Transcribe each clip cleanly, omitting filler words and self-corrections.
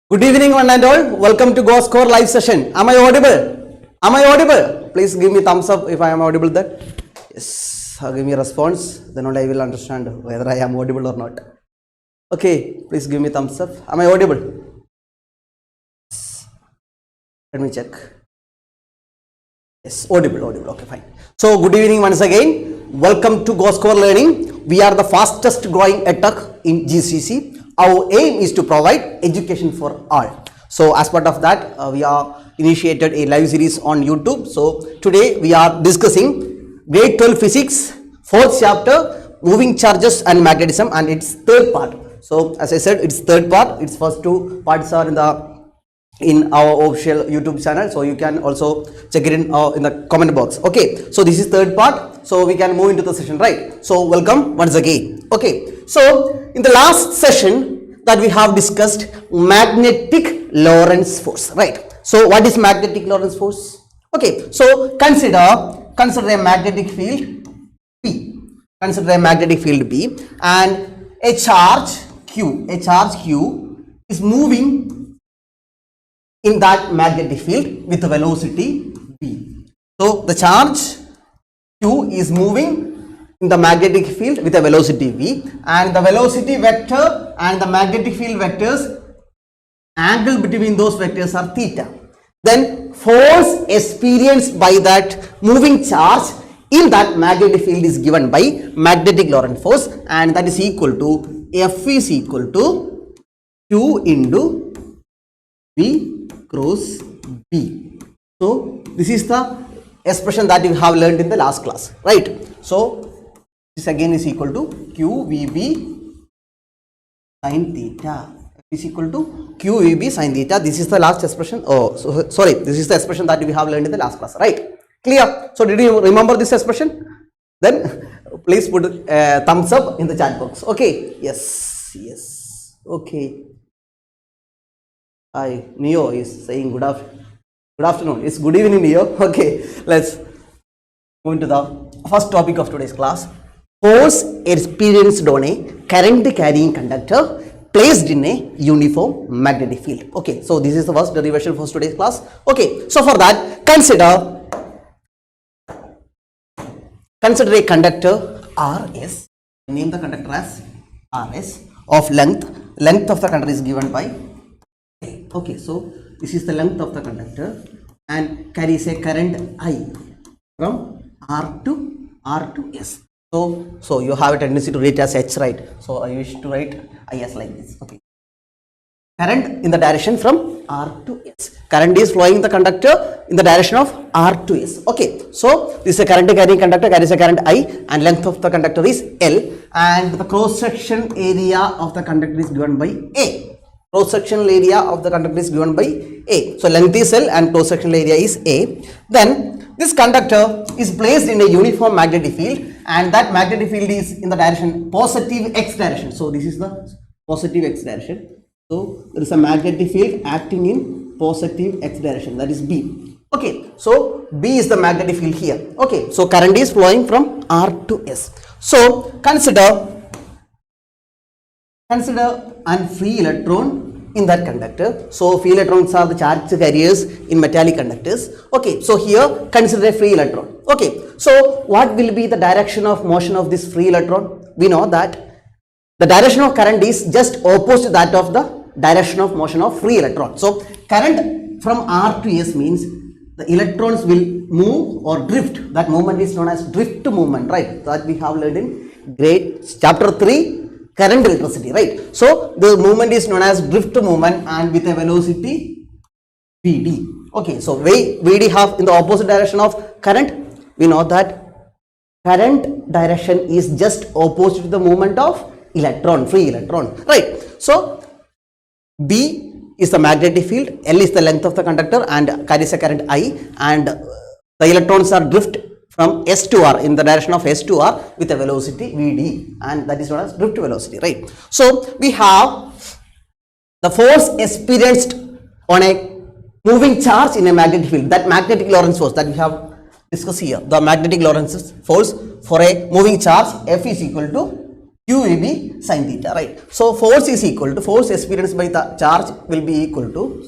Good evening, one and all. Welcome to Goscore live session. Am I audible? Am I audible? Please give me thumbs up if I am audible. That yes, give me a response. Then only I will understand whether I am audible or not. Okay, please give me thumbs up. Am I audible? Yes. Let me check. Yes, audible. Okay, fine. So, good evening once again. Welcome to Goscore Learning. We are the fastest growing edtech in GCC. Our aim is to provide education for all. So as part of that, we are initiated a live series on YouTube. So today we are discussing grade 12 physics, 4th chapter, moving charges and magnetism, and its third part. So as I said, it's third part. Its first two parts are in our official YouTube channel, so you can also check it in the comment box. Okay, so this is third part, so we can move into the session, right? So welcome once again. Okay, so in the last session that we have discussed magnetic Lorentz force, right? So what is magnetic Lorentz force? Okay, so consider a magnetic field P, and a charge Q is moving in that magnetic field with a velocity v. So the charge Q is moving in the magnetic field with a velocity v, and the velocity vector and the magnetic field vectors, angle between those vectors are theta. Then force experienced by that moving charge in that magnetic field is given by magnetic Lorentz force, and that is equal to F is equal to Q into V cross B. So this is the expression that you have learned in the last class, right? So this again is equal to QVB sin theta. Is equal to QVB sin theta. This is the last expression. Sorry, this is the expression that we have learned in the last class, right? Clear? So did you remember this expression? Then please put thumbs up in the chat box. Okay. Yes. Okay. Hi, Neo is saying good afternoon. It's good evening, Neo. Okay, let's move into the first topic of today's class. Force experienced on a current carrying conductor placed in a uniform magnetic field. Okay, so this is the first derivation for today's class. Okay, so for that, consider a conductor RS. Name the conductor as RS of length. Length of the conductor is given by A. Okay, so this is the length of the conductor and carries a current I from R to S. So you have a tendency to write as H, right? So I wish to write I as like this. Okay. Current in the direction from R to S. Current is flowing the conductor in the direction of R to S. Okay. So this is a current carrying conductor, carries a current I, and length of the conductor is L, and the cross section area of the conductor is given by A. Cross sectional area of the conductor is given by A. So length is L and cross sectional area is A. Then this conductor is placed in a uniform magnetic field, and that magnetic field is in the direction positive X direction. So this is the positive X direction. So there is a magnetic field acting in positive X direction, that is B. Okay, so B is the magnetic field here. Okay, so current is flowing from R to S. So consider an free electron in that conductor. So free electrons are the charge carriers in metallic conductors. Okay, so here consider a free electron. Okay, so what will be the direction of motion of this free electron? We know that the direction of current is just opposite that of the direction of motion of free electron. So current from R to S means the electrons will move or drift. That movement is known as drift movement, right? That we have learned in grade chapter 3 current electricity, right? So the movement is known as drift movement and with a velocity Vd. Okay, so Vd have in the opposite direction of current. We know that current direction is just opposite to the movement of electron, free electron, right? So B is the magnetic field, L is the length of the conductor and carries a current I, and the electrons are drift from S to R in the direction of S to R with a velocity Vd, and that is known as drift velocity, right? So we have the force experienced on a moving charge in a magnetic field, that magnetic Lorentz force that we have discussed here. The magnetic Lorentz force for a moving charge F is equal to Q will be sin theta, right? So force is equal to, force experienced by the charge will be equal to,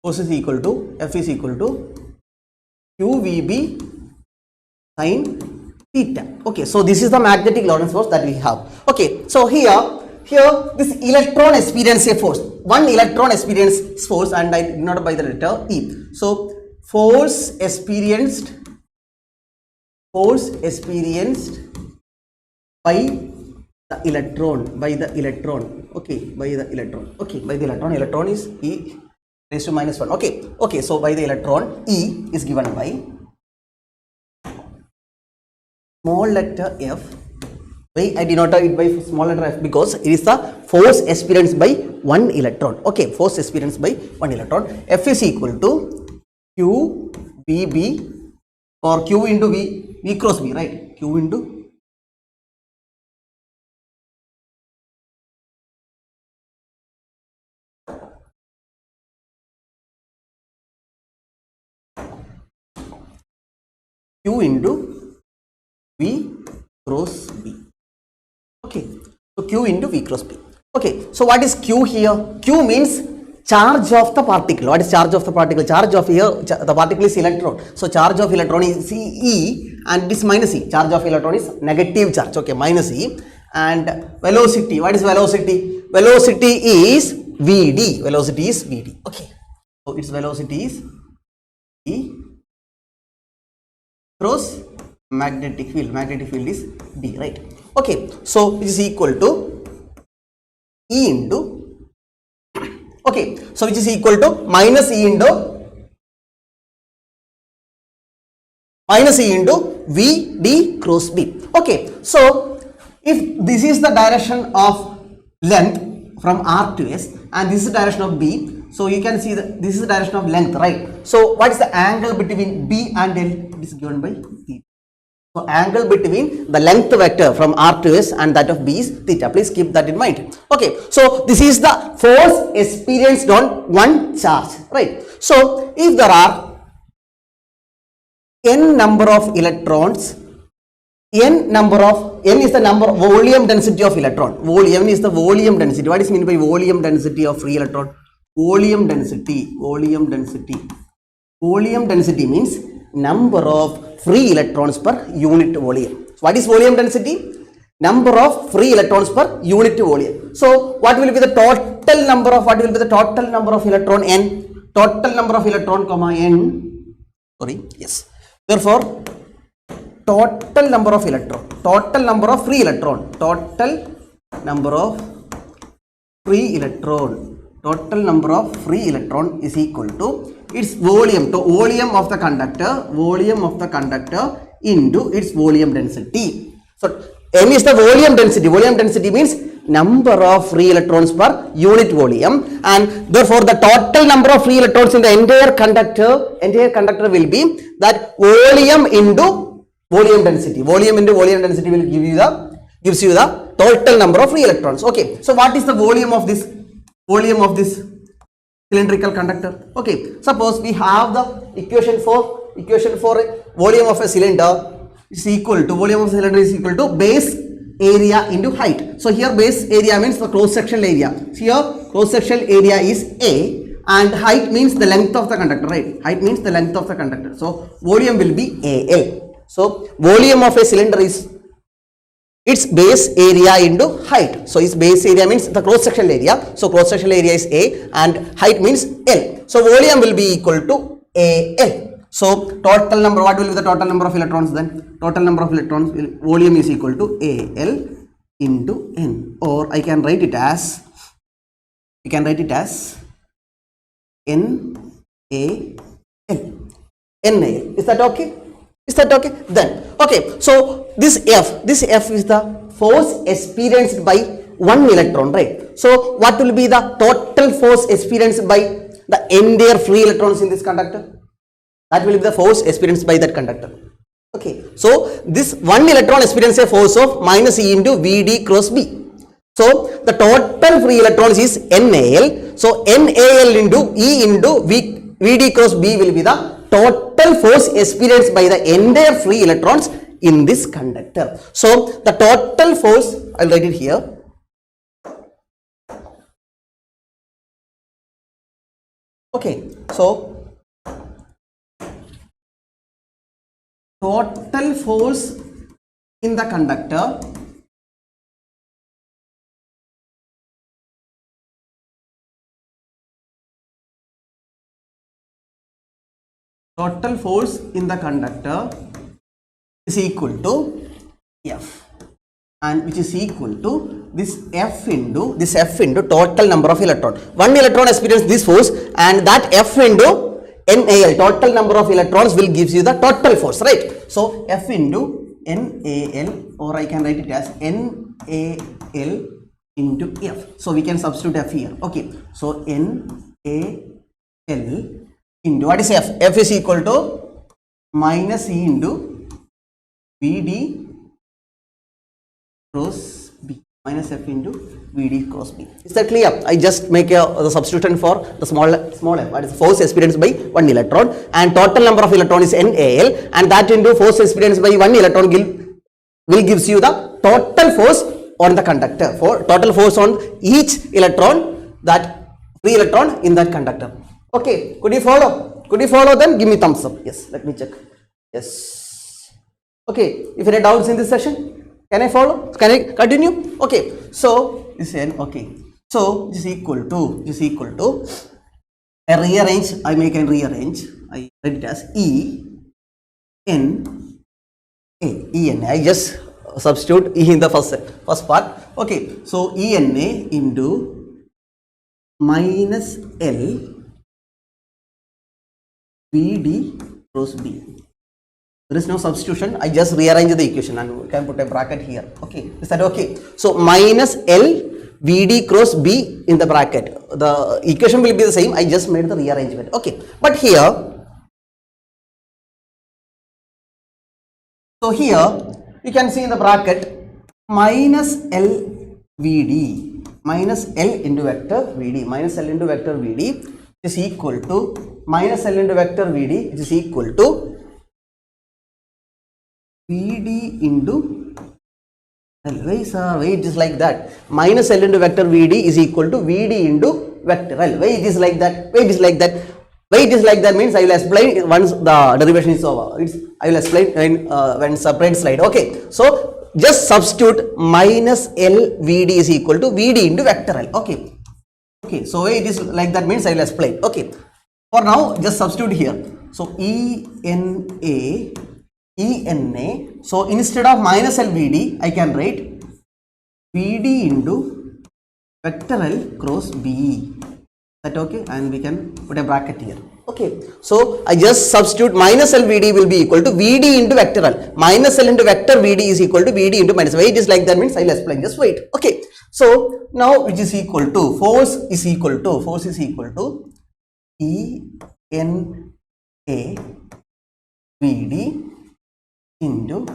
force is equal to, F is equal to QVB sin theta. Okay, so this is the magnetic Lorentz force that we have. Okay, so here this electron experience a force. One electron experience force, and I denoted by the letter E. So force experienced by the electron, electron is E raised to minus 1. Okay, so by the electron, E is given by small letter F. Why I denoted it by small letter F? Because it is the force experienced by one electron. Okay, force experienced by one electron. F is equal to Q VB, or Q into V cross B, right? Q into V cross B. Okay, so Q into V cross B. Okay, so what is Q here? Q means charge of the particle. What is charge of the particle? Charge of here, the particle is electron. So charge of electron is E, and this minus E. Charge of electron is negative charge. Okay, minus E. And velocity, what is velocity? Velocity is Vd. Velocity is Vd. Okay, so its velocity is E cross magnetic field. Magnetic field is D, right? Okay, so which is equal to E into, okay, so which is equal to minus E into Vd cross B. Okay, so if this is the direction of length from R to S, and this is the direction of B, so you can see that this is the direction of length, right? So what is the angle between B and L? It is given by theta. So angle between the length vector from R to S and that of B is theta. Please keep that in mind. Okay, so this is the force experienced on one charge, right? So if there are n number of electrons, n is the number volume density of electron. Volume is the volume density. What is meant by volume density of free electron? Volume density means number of free electrons per unit volume. So what is volume density? Number of free electrons per unit volume. So what will be the total number of electron n? Total number of electron comma n. Therefore, total number of free electron is equal to its volume, volume of the conductor into its volume density. So m is the volume density. Volume density means number of free electrons per unit volume, and therefore the total number of free electrons in the entire conductor will be that volume into volume density. Volume into volume density will gives you the total number of free electrons. Okay, so what is the volume of this cylindrical conductor? Okay, suppose we have the equation for volume of a cylinder is equal to base area into height. So here base area means the cross sectional area. So here cross sectional area is A, and height means the length of the conductor, right? Height means the length of the conductor. So volume will be AL. So volume of a cylinder is its base area into height. So its base area means the cross sectional area. So cross sectional area is A and height means L. So volume will be equal to AL. So total number, what will be the total number of electrons then? Total number of electrons, volume is equal to AL into N, or I can write it as NaL. Is that okay? Then okay, so this F is the force experienced by one electron, right? So what will be the total force experienced by the entire free electrons in this conductor? That will be the force experienced by that conductor. Okay, so this one electron experiences a force of minus E into Vd cross B. So the total free electrons is NaL. So NaL into E into Vd cross B will be the total force experienced by the entire free electrons in this conductor. So the total force, I'll write it here. Okay, so total force in the conductor is equal to F, and which is equal to this F into total number of electrons. One electron experiences this force, and that F into NaL, total number of electrons, will gives you the total force, right? So F into NaL, or I can write it as NaL into F. So we can substitute F here. Okay, so NaL into, what is F? F is equal to minus E into Vd cross B, minus F into Vd cross B. Is that clear? I just make the substitution for the small f, that is force experienced by one electron, and total number of electron is NaL, and that into force experienced by one electron will gives you the total force on the conductor, for total force on each electron, that free electron in that conductor. Okay, could you follow? Then give me thumbs up. Yes, let me check. Yes. Okay, if any doubts in this session, can I follow? Can I continue? Okay, so this is okay. So this is equal to I rearrange. I rearrange. I write it as ENA. I just substitute E in the first part. Okay, so ENA into minus L Vd cross B. There is no substitution. I just rearrange the equation and we can put a bracket here. Okay, is that okay? So minus L Vd cross B in the bracket. The equation will be the same. I just made the rearrangement. Okay, but here, so here you can see in the bracket minus L Vd, minus L into vector Vd, is equal to minus L into vector Vd, which is equal to Vd into L. Why it is like that? Minus L into vector Vd is equal to Vd into vector L. Why it is like that? Means I will explain once the derivation is over. I will explain when separate slide. Okay, so just substitute minus L Vd is equal to Vd into vector L. Okay, so why it is like that means I will explain. Okay, for now just substitute here. So ENA. So instead of minus LVD, I can write VD into vector L cross B. That okay? And we can put a bracket here. Okay. So I just substitute minus LVD will be equal to VD into vector L. Minus L into vector VD is equal to VD into minus. Why it is like that means I will explain. Just wait. Okay. So now which is equal to force is equal to ENA VD into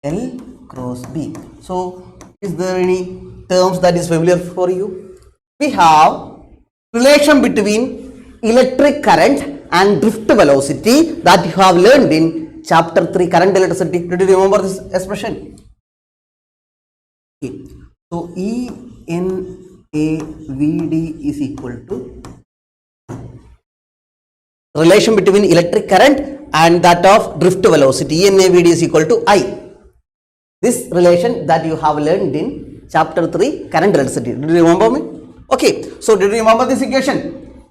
L cross B. So is there any terms that is familiar for you? We have relation between electric current and drift velocity that you have learned in chapter 3 current electricity. Did you remember this expression? Okay. So ENAVD is equal to relation between electric current and that of drift velocity. ENAVD is equal to I. This relation that you have learned in chapter 3 current electricity. Did you remember me? Okay. So did you remember this equation?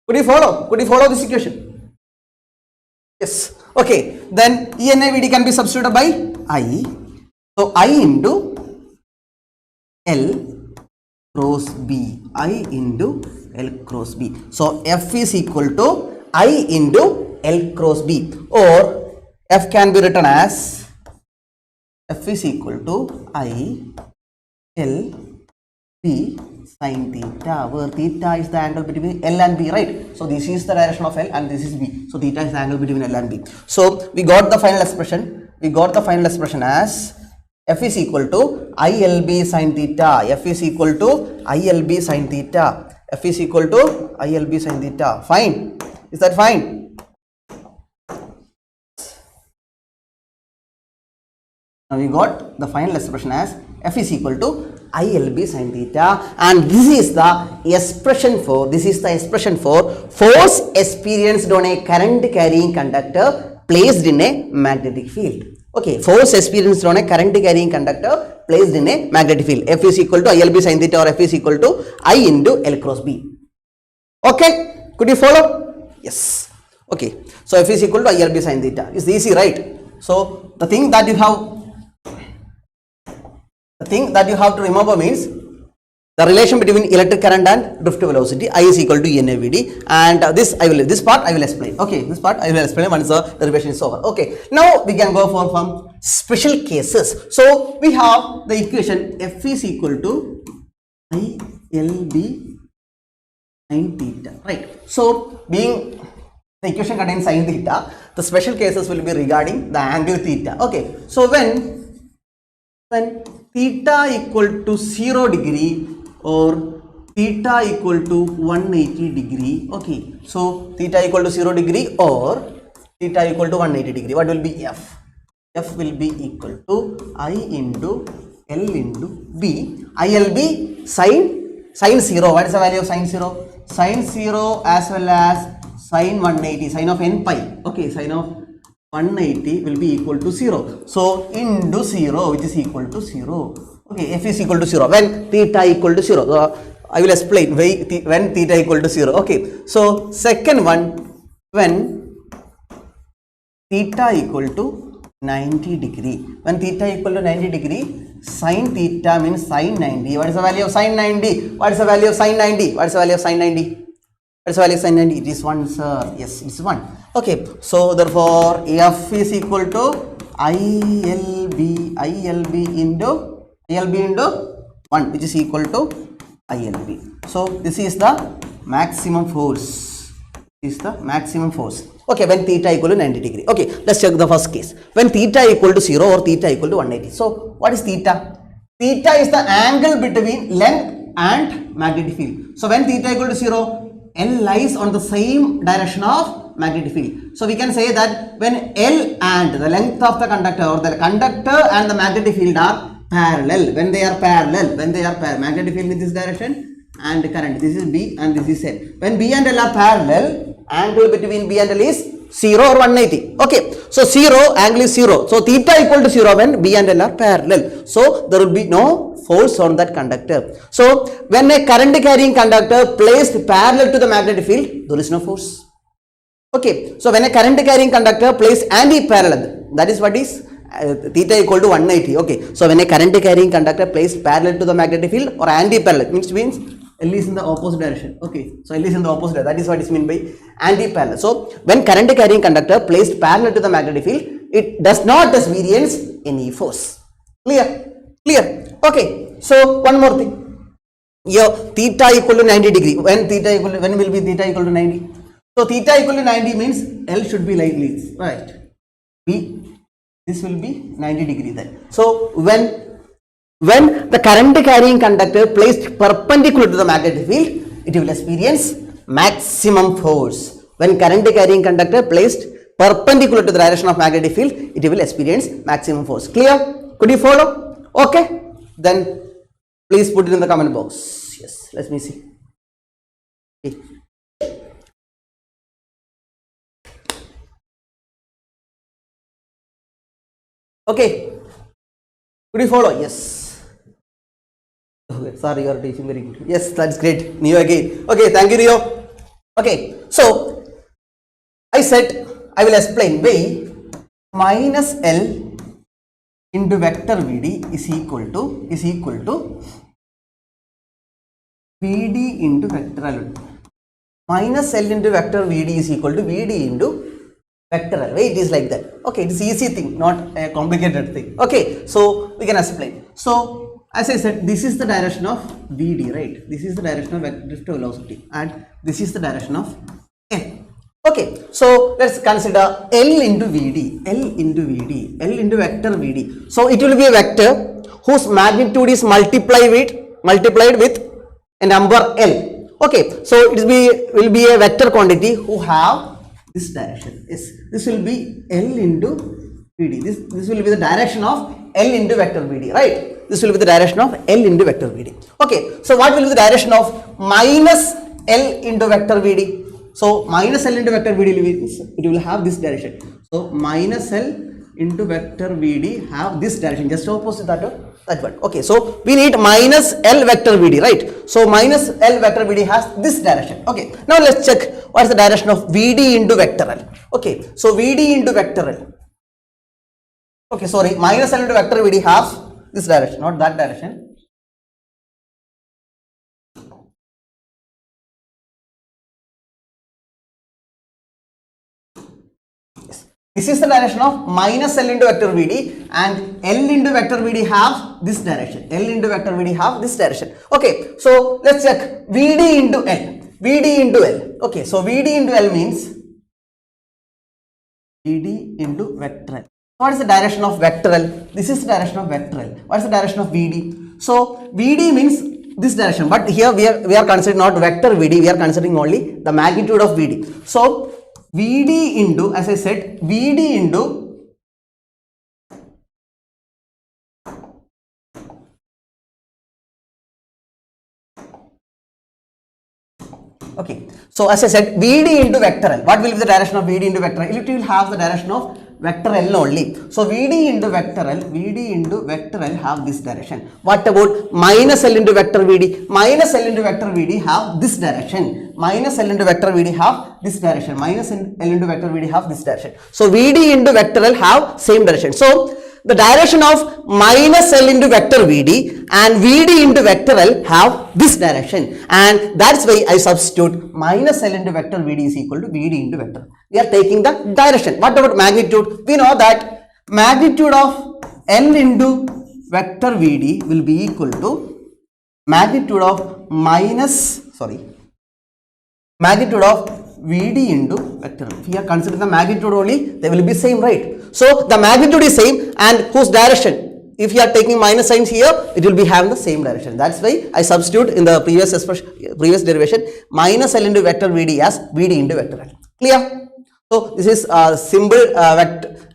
Could you follow this equation? Yes. Okay. Then ENAVD can be substituted by I. So I into L cross B. I into L cross B. So F is equal to I into L cross B, or F can be written as F is equal to I L B sin theta, where theta is the angle between L and B, right? So this is the direction of L and this is B. So theta is the angle between L and B. So we got the final expression. As F is equal to ILB sin theta. F is equal to ILB sin theta. F is equal to ILB sin theta. Fine. Is that fine? Now we got the final expression as F is equal to ILB sin theta, and this is the expression for force experienced on a current carrying conductor placed in a magnetic field. Okay, force experienced on a current carrying conductor placed in a magnetic field. F is equal to ILB sin theta, or F is equal to I into L cross B. Okay, could you follow? Yes. Okay, so F is equal to ILB sin theta. It's easy, right? So the thing that you have to remember means the relation between electric current and drift velocity. I is equal to NAVD, and this part I will explain. Okay, this part I will explain once the derivation is over. Okay, now we can go for some special cases. So we have the equation F is equal to ILB sin theta, right? So being the equation contains sin theta, the special cases will be regarding the angle theta. Okay, so when theta equal to 0 degree or theta equal to 180 degree, okay, so theta equal to 0 degree or theta equal to 180 degree, what will be F? F will be equal to I into L into B. ILB sin 0. What is the value of sin 0? Sin 0 as well as sin 180, sin of n pi. Okay, sin of 180 will be equal to 0. So into 0, which is equal to 0. Okay, F is equal to 0 when theta equal to 0. So I will explain when theta equal to 0. Okay, so second one, when theta equal to 90 degree. When theta equal to 90 degree, sin theta means sin 90. What is the value of sin 90? What is the value of sin 90? What is the value of sin 90? What is the value of sin 90? It is 1, sir. Yes, it is 1. Okay, so therefore F is equal to ILB into 1, which is equal to ILB. So this is the maximum force. This is the maximum force. Okay, when theta equal to 90 degree. Okay, let's check the first case. When theta equal to 0 or theta equal to 180. So what is theta? Theta is the angle between length and magnetic field. So when theta equal to 0, L lies on the same direction of magnetic field. So we can say that when L and the length of the conductor, or the conductor and the magnetic field are parallel, when they are parallel, magnetic field in this direction and current, this is B and this is L. When B and L are parallel, angle between B and L is 0 or 180. Okay, so 0, angle is 0. So theta equal to 0 when B and L are parallel. So there will be no force on that conductor. So when a current carrying conductor placed parallel to the magnetic field, there is no force. Okay, so when a current carrying conductor placed anti-parallel, that is what is theta equal to 180. Okay, so when a current carrying conductor placed parallel to the magnetic field or anti-parallel, means L is in the opposite direction. Okay, so L is in the opposite direction. That is what is meant by anti-parallel. So when current carrying conductor placed parallel to the magnetic field, it does not experience any force. Clear? Clear? Okay, so one more thing. Here theta equal to 90 degree. When will be theta equal to 90? So theta equal to 90 means L should be like this, right? This will be 90 degree then. So when the current carrying conductor placed perpendicular to the magnetic field, it will experience maximum force. When current carrying conductor placed perpendicular to the direction of magnetic field, it will experience maximum force. Clear? Could you follow? Okay, then please put it in the comment box. Yes, let me see. Okay. Okay, could you follow? Yes. Okay, sorry, you are teaching very good. Yes, that's great. Neo again. Okay, thank you, Neo. Okay, so I said I will explain why minus L into vector Vd is equal to Vd into vector L. Minus L into vector Vd is equal to Vd into vector L. Why it is like that? Okay, it is easy thing, not a complicated thing. Okay, so we can explain. So as I said, this is the direction of Vd, right? This is the direction of drift velocity, and this is the direction of L. Okay, so let's consider L into Vd, L into vector Vd. So it will be a vector whose magnitude is multiplied with a number L. Okay, so it will be a vector quantity who have this direction. Yes, this will be L into VD. This will be the direction of L into vector VD, right? This will be the direction of L into vector VD. Okay, so what will be the direction of minus L into vector VD? So minus L into vector VD it will have this direction. So minus L into vector VD have this direction, just opposite that one. Okay, so we need minus L vector VD, right? So minus L vector VD has this direction. Okay, now let's check what is the direction of VD into vector L. Okay, so VD into vector L. Okay, sorry, minus L into vector VD has this direction, not that direction. This is the direction of minus L into vector VD, and L into vector VD have this direction. L into vector VD have this direction. Okay, so let's check VD into L. VD into L. Okay, so VD into L means VD into vector L. What is the direction of vector L? This is the direction of vector L. What is the direction of VD? So VD means this direction, but here we are considering not vector VD, we are considering only the magnitude of VD. So VD into, as I said, VD into okay. So as I said, VD into vector L. What will be the direction of VD into vector L? It will have the direction of vector L only. So VD into vector L, VD into vector L have this direction. What about minus L into vector VD? Minus L into vector VD have this direction. Minus L into vector VD have this direction. Minus L into vector VD have this direction. So VD into vector L have same direction. So the direction of minus L into vector VD and VD into vector L have this direction, and that's why I substitute minus L into vector VD is equal to VD into vector. We are taking the direction. What about magnitude? We know that magnitude of L into vector VD will be equal to magnitude of magnitude of VD into vector L. If we are considering the magnitude only, they will be same, right? So the magnitude is same, and whose direction? If you are taking minus signs here, it will be having the same direction. That's why I substitute in the previous derivation minus L into vector VD as VD into vector L. Clear? So this is a simple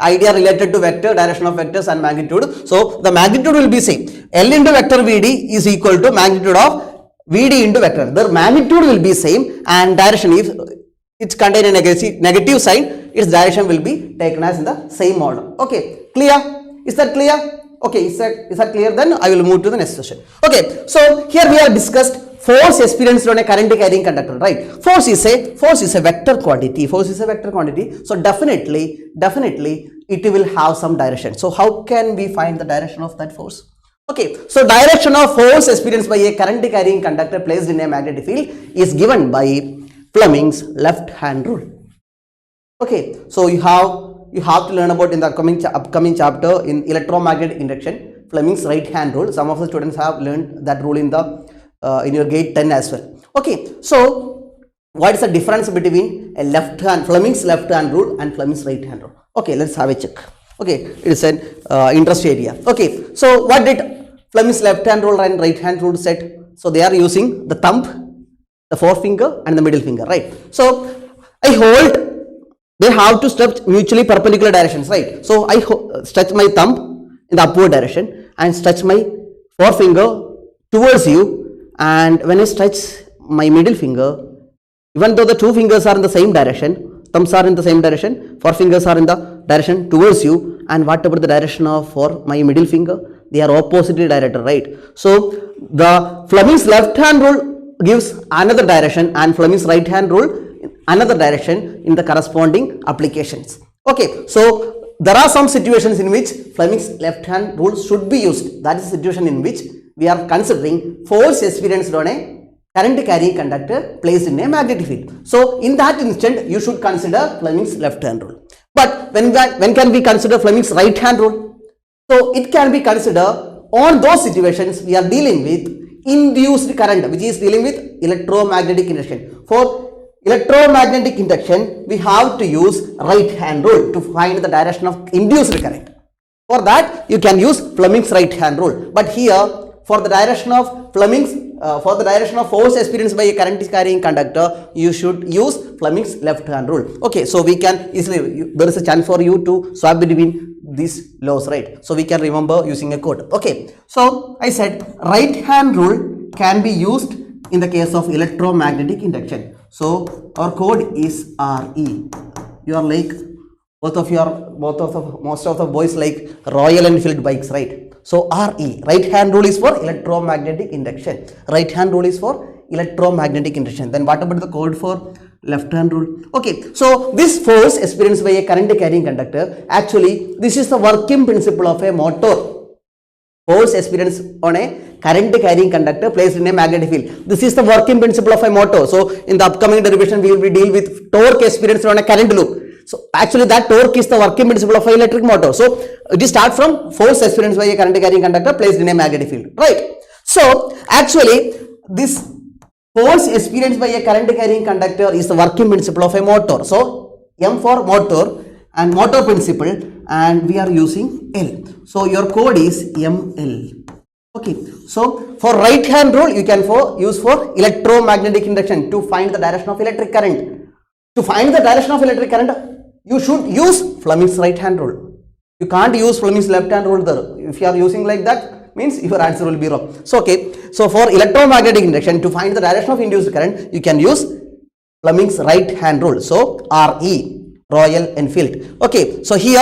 idea related to vector, direction of vectors and magnitude. So the magnitude will be same. L into vector VD is equal to magnitude of VD into vector. The magnitude will be same, and direction, if it's contain a negative sign, its direction will be taken as in the same order. Okay, clear? Is that clear? Okay, is that clear? Then I will move to the next session. Okay, so here we have discussed force experienced on a current carrying conductor, right? Force is a vector quantity. Force is a vector quantity. So definitely it will have some direction. So how can we find the direction of that force? Okay, so direction of force experienced by a current carrying conductor placed in a magnetic field is given by Fleming's left hand rule. Okay, so you have to learn about in the upcoming chapter in electromagnetic induction, Fleming's right hand rule. Some of the students have learned that rule in the in your gate 10 as well. Okay, so what is the difference between a Fleming's left hand rule and Fleming's right hand rule? Okay, let's have a check. Okay, it is an interest area. Okay, so what did Fleming's left hand rule and right hand rule said? So they are using the thumb, the forefinger and the middle finger, right? So I hold, they have to stretch mutually perpendicular directions, right? So I stretch my thumb in the upward direction and stretch my forefinger towards you, and when I stretch my middle finger, even though the two fingers are in the same direction, thumbs are in the same direction, forefingers are in the direction towards you, and what about the direction of for my middle finger? They are oppositely directed, right? So the Fleming's left hand rule gives another direction and Fleming's right hand rule another direction in the corresponding applications. Okay, so there are some situations in which Fleming's left hand rule should be used. That is the situation in which we are considering force experienced on a current carrying conductor placed in a magnetic field. So in that instant, you should consider Fleming's left hand rule. But when can we consider Fleming's right hand rule? So it can be considered on those situations we are dealing with induced current, which is dealing with electromagnetic induction. For electromagnetic induction, we have to use right hand rule to find the direction of induced current. For that, you can use Fleming's right hand rule. But here, for the direction of Fleming's for the direction of force experienced by a current carrying conductor, you should use Fleming's left hand rule. Okay, so we can easily, there is a chance for you to swap between these laws, right? So we can remember using a code. Okay, so I said right hand rule can be used in the case of electromagnetic induction. So our code is RE. You are like most of the boys like Royal Enfield bikes, right? So RE, right hand rule is for electromagnetic induction. Right hand rule is for electromagnetic induction. Then what about the code for left hand rule? Okay, so this force experienced by a current carrying conductor, actually this is the working principle of a motor. Force experienced on a current carrying conductor placed in a magnetic field. This is the working principle of a motor. So in the upcoming derivation we will be deal with torque experienced on a current loop. So actually that torque is the working principle of an electric motor. So it is start from force experienced by a current carrying conductor placed in a magnetic field, right? So actually this force experienced by a current carrying conductor is the working principle of a motor. So M for motor and motor principle, and we are using L. So your code is ML. Okay, so for right hand rule you can use for electromagnetic induction to find the direction of electric current. To find the direction of electric current, you should use Fleming's right hand rule. You can't use Fleming's left hand rule there. If you are using like that, means your answer will be wrong. So okay, so for electromagnetic induction, to find the direction of induced current, you can use Fleming's right hand rule. So RE, Royal Enfield. Okay, so here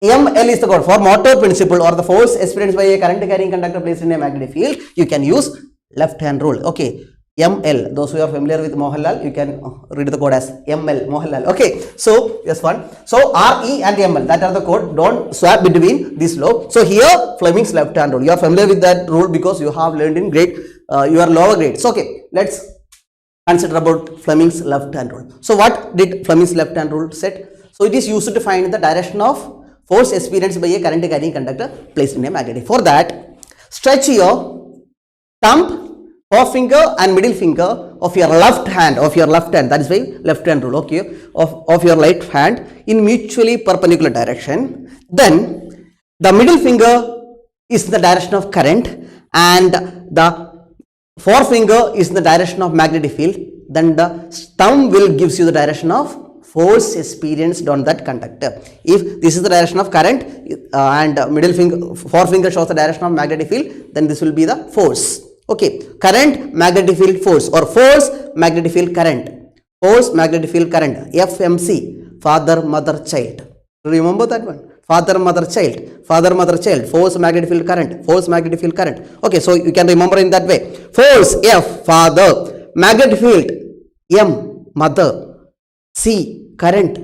ML is the code for motor principle or the force experienced by a current carrying conductor placed in a magnetic field. You can use left hand rule. Okay, ML, those who are familiar with Mohanlal, you can read the code as ML, Mohanlal. Okay, so yes, one. So RE and ML, that are the code. Don't swap between this law. So here Fleming's left hand rule. You are familiar with that rule because you have learned in grade, your lower grades. So okay, let's consider about Fleming's left hand rule. So what did Fleming's left hand rule set? So it is used to find the direction of force experienced by a current carrying conductor placed in a magnetic. For that, stretch your thumb, forefinger and middle finger of your left hand, that is why left hand rule, okay, of your right hand in mutually perpendicular direction. Then the middle finger is the direction of current and the forefinger is the direction of magnetic field. Then the thumb will gives you the direction of force experienced on that conductor. If this is the direction of current and middle finger, forefinger shows the direction of magnetic field, then this will be the force. Okay, current, magnetic field, force, or force, magnetic field, current. Force, magnetic field, current. FMC, father, mother, child. Remember that one? Father, mother, child. Father, mother, child. Force, magnetic field, current. Force, magnetic field, current. Okay, so you can remember in that way. Force, F, father. Magnetic field, M, mother. C, current,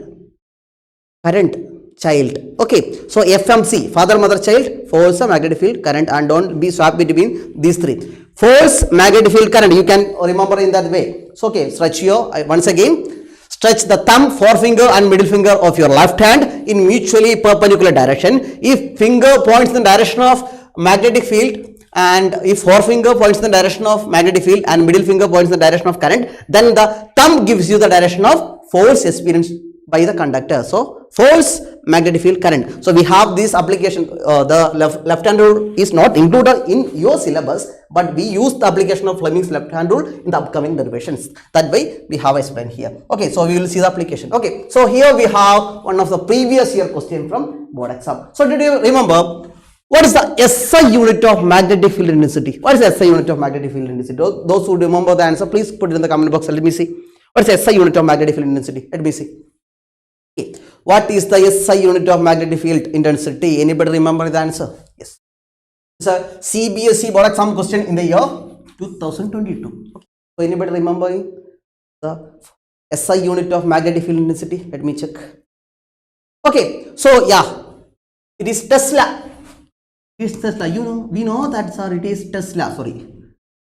child. Okay, so FMC, father, mother, child, force, magnetic field, current, and don't be swapped between these three. Force, magnetic field, current, you can remember in that way. So okay, stretch your, once again, stretch the thumb, forefinger and middle finger of your left hand in mutually perpendicular direction. If finger points in the direction of magnetic field and if forefinger points in the direction of magnetic field and middle finger points in the direction of current, then the thumb gives you the direction of force experienced by the conductor. So force, magnetic field, current. So we have this application. The left hand rule is not included in your syllabus, but we use the application of Fleming's left hand rule in the upcoming derivations. That way we have explained here. Okay, so we will see the application. Okay, so here we have one of the previous year question from board exam. So did you remember what is the SI unit of magnetic field intensity? What is the SI unit of magnetic field intensity? Those who remember the answer, please put it in the comment box. Let me see. What is the SI unit of magnetic field intensity? Let me see. Okay. What is the SI unit of magnetic field intensity? Anybody remember the answer? Yes. It's a CBSE board exam question in the year 2022. Okay. So anybody remember the SI unit of magnetic field intensity? Let me check. Okay. So yeah, it is Tesla. It is Tesla. You know, we know that sir, it is Tesla. Sorry,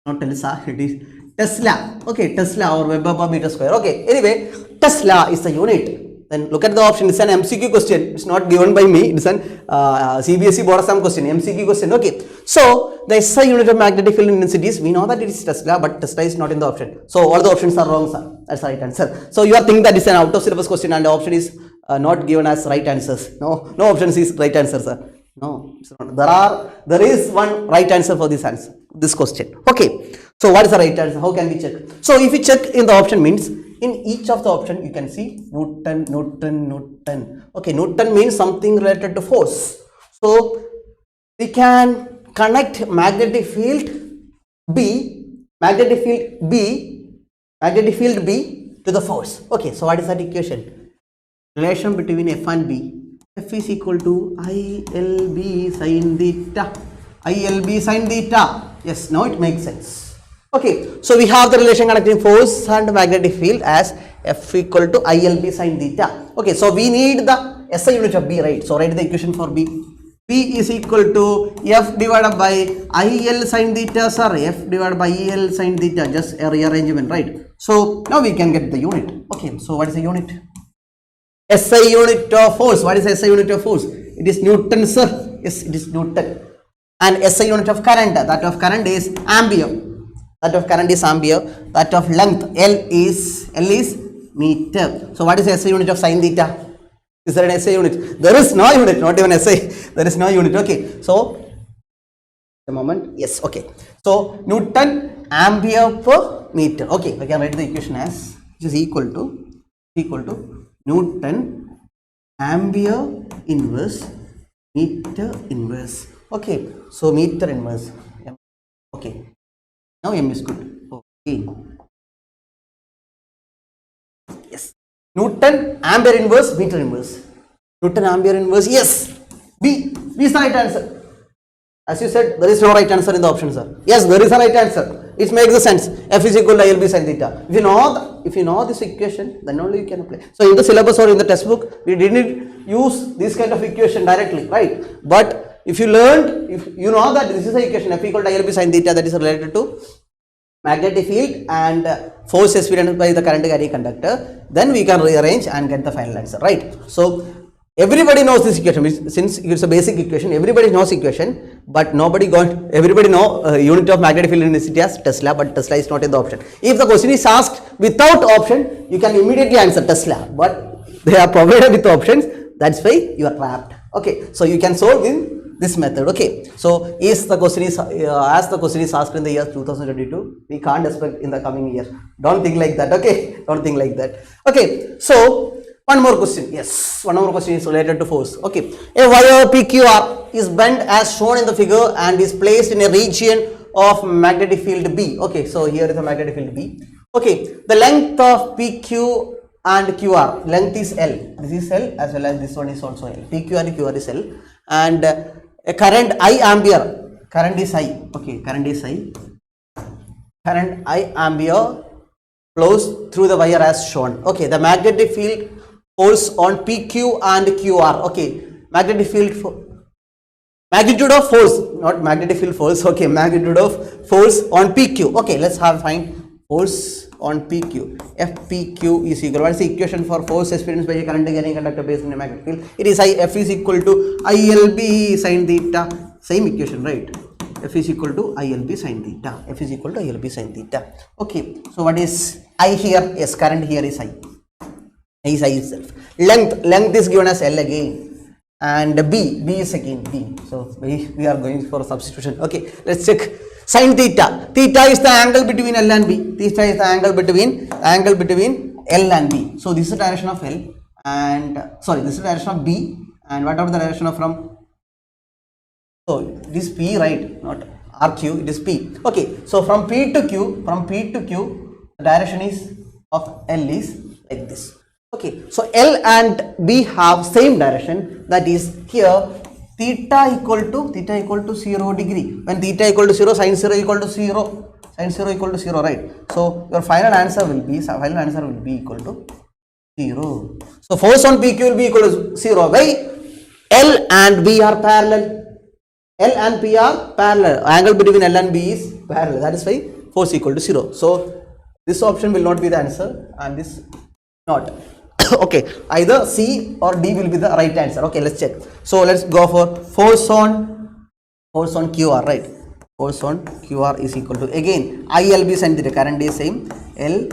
not Tesla. It is Tesla. Okay, Tesla or Weber per meter square. Okay. Anyway, Tesla is the unit. Then look at the option. It's an MCQ question. It's not given by me. It's an CBSE board exam question. MCQ question. Okay. So the SI unit of magnetic field intensities, we know that it is Tesla, but Tesla is not in the option. So all the options are wrong, sir. That's the right answer. So you are thinking that it's an out of syllabus question and the option is not given as right answers. No options is right answer, sir. No, it's not. There is one right answer for this answer, this question. Okay. So what is the right answer? How can we check? So if you check in the option means in each of the option you can see Newton, Newton, Newton. Okay, Newton means something related to force. So we can connect magnetic field B, magnetic field B to the force. Okay, so what is that equation? Relation between F and B. F is equal to ILB sin theta. ILB sin theta. Yes, now it makes sense. Okay, so we have the relation connecting force and magnetic field as F equal to ILB sin theta. Okay, so we need the SI unit of B, right? So write the equation for B. B is equal to F divided by IL sin theta, sir. F divided by EL sin theta, just a rearrangement, right? So now we can get the unit. Okay, so what is the unit? SI unit of force. What is SI unit of force? It is Newton, sir. Yes, it is Newton. And SI unit of current, that of current is ampere. That of current is ampere. That of length L is meter. So what is SI unit of sin theta? Is there an SI unit? There is no unit, not even SI. There is no unit. Okay. So a moment. Yes. Okay. So Newton ampere per meter. Okay. I can write the equation as which is equal to Newton ampere inverse meter inverse. Okay. So meter inverse. Okay. Now M is good. Okay. Yes. Newton ampere inverse meter inverse. Newton ampere inverse. Yes. B. B is the right answer. As you said, there is no right answer in the option, sir. Yes, there is a right answer. It makes the sense. F is equal to ILB sin theta. If you know this equation, then only you can apply. So in the syllabus or in the textbook, we didn't use this kind of equation directly, right? But if you learned, if you know that this is the equation F equal to ILB sin theta, that is related to magnetic field and force experienced by the current carrying conductor, then we can rearrange and get the final answer, right? So everybody knows this equation. Since it's a basic equation, everybody knows equation, but everybody know unit of magnetic field intensity as Tesla, but Tesla is not in the option. If the question is asked without option, you can immediately answer Tesla, but they are provided with options. That's why you are trapped. Okay, so you can solve in this method. Okay, so as the question is asked in the year 2022, we can't expect in the coming year. Don't think like that. Okay, don't think like that. Okay, so one more question. Yes, one more question is related to force. Okay, a wire PQR is bent as shown in the figure and is placed in a region of magnetic field B. Okay, so here is the magnetic field B. Okay, the length of PQ and QR, length is L. This is L as well as this one is also L. PQ and QR is L, and a current I ampere. Current is I. Okay, current is I. Current I ampere flows through the wire as shown. Okay, the magnetic field force on PQ and QR. Okay, magnetic field magnitude of force, not magnetic field force. Okay, magnitude of force on PQ. Okay, let's find force on PQ. FPQ is equal. What is the equation for force experienced by a current carrying conductor based in a magnetic field? It is F is equal to ILB sin theta. Same equation, right? F is equal to ILB sin theta. F is equal to ILB sin theta. Okay, so what is I here? Yes, current here is I. I is I itself. Length is given as L again, and B is again B. So we are going for substitution. Okay, let's check. Sin theta. Theta is the angle between L and B. Theta is the angle between L and B. So this is the direction of L, and this is the direction of B, and what about the direction of from? So this P, right? Not RQ. It is P. Okay. So from P to Q, the direction is of L is like this. Okay. So L and B have same direction. That is here. Theta equal to 0 degree. When theta equal to 0, sin 0 equal to 0. Sin 0 equal to 0, right? So your final answer will be equal to 0. So force on PQ will be equal to 0. Why? L and B are parallel. L and P are parallel. Angle between L and B is parallel. That is why force equal to 0. So this option will not be the answer, and this not. Okay, either C or D will be the right answer. Okay, let's check. So let's go for force on QR, right? Force on QR is equal to, again, ILB sin theta. Current is same, L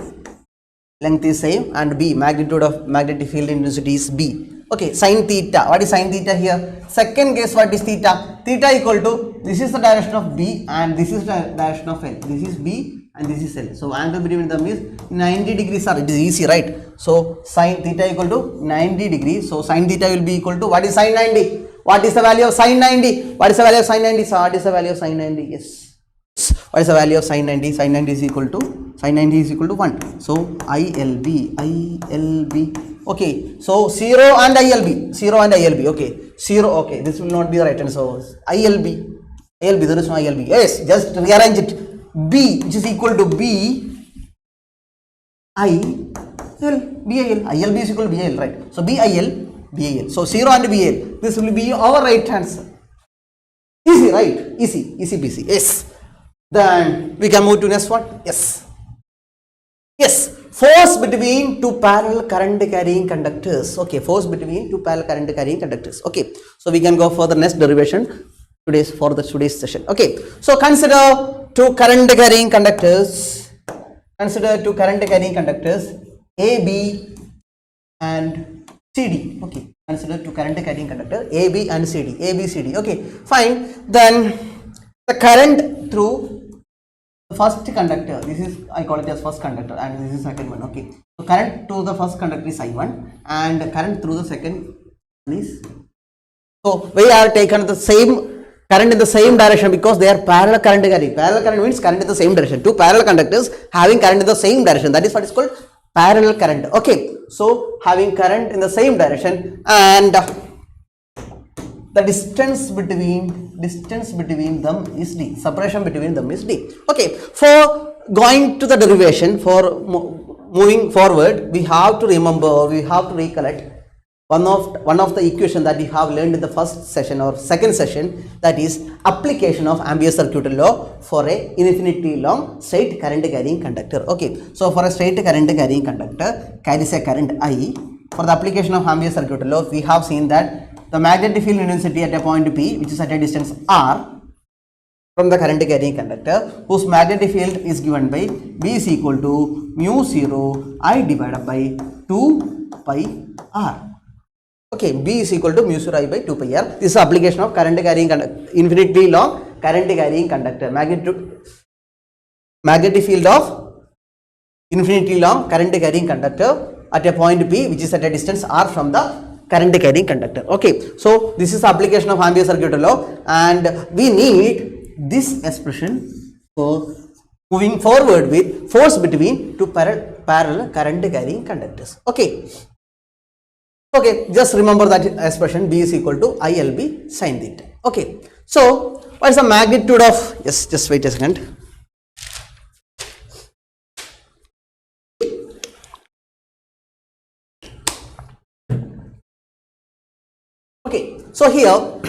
length is same, and B magnitude of magnetic field intensity is B. Okay, sin theta. What is sin theta here? Second guess, what is theta? Theta equal to, this is the direction of B and this is the direction of L. This is B and this is L. So angle between them is 90 degrees, sir. It is easy, right? So sin theta equal to 90 degrees. So sin theta will be equal to, what is sin 90? What is the value of sin 90? What is the value of sin 90? So what is the value of sin 90? Yes. What is the value of sin 90? Sin 90 is equal to 1. So ILB. Okay. So 0 and ILB. Okay. 0. Okay. This will not be the right answer. So ILB. There is no ILB. Yes. Just rearrange it. B, which is equal to B I L. ILB is equal to BIL, right? So BIL. So 0 and BIL. This will be our right answer. Easy, right? Easy peasy. Yes. Then we can move to next one. Yes. Force between two parallel current carrying conductors. Okay. Force between two parallel current carrying conductors. Okay. So we can go for the next derivation for today's session. Okay. So consider two current carrying conductors. AB and CD. Okay. Consider two current carrying conductor AB and CD. ABCD. Okay. Fine. Then the current through the first conductor, this is, I call it as first conductor, and this is second one. Okay. So current to the first conductor is I1, and current through the second is. So we are taken the same current in the same direction because they are parallel current carrying. Parallel current means current in the same direction. Two parallel conductors having current in the same direction. That is what is called parallel current. Okay. So having current in the same direction, and the distance between them is D. Separation between them is D. Okay. For going to the derivation, for moving forward, we have to remember, we have to recollect one of the equation that we have learned in the first session or second session, that is application of Ampere's circuit law for a infinitely long straight current carrying conductor. Okay. So for a straight current carrying conductor carries a current I. For the application of Ampere's circuit law, we have seen that the magnetic field intensity at a point P, which is at a distance R from the current carrying conductor, whose magnetic field is given by B is equal to mu 0 I divided by 2 pi R. Okay, B is equal to mu 0 I by 2 pi R. This is application of current carrying infinitely long current carrying conductor. Magnetic field of infinitely long current carrying conductor at a point P, which is at a distance R from the current carrying conductor. Okay, so this is application of Ampere's circuit law, and we need this expression for moving forward with force between two parallel current carrying conductors. Okay. Okay, just remember that expression, B is equal to ILB sin theta. Okay. So what is the magnitude of, yes, just wait a second. Okay, so here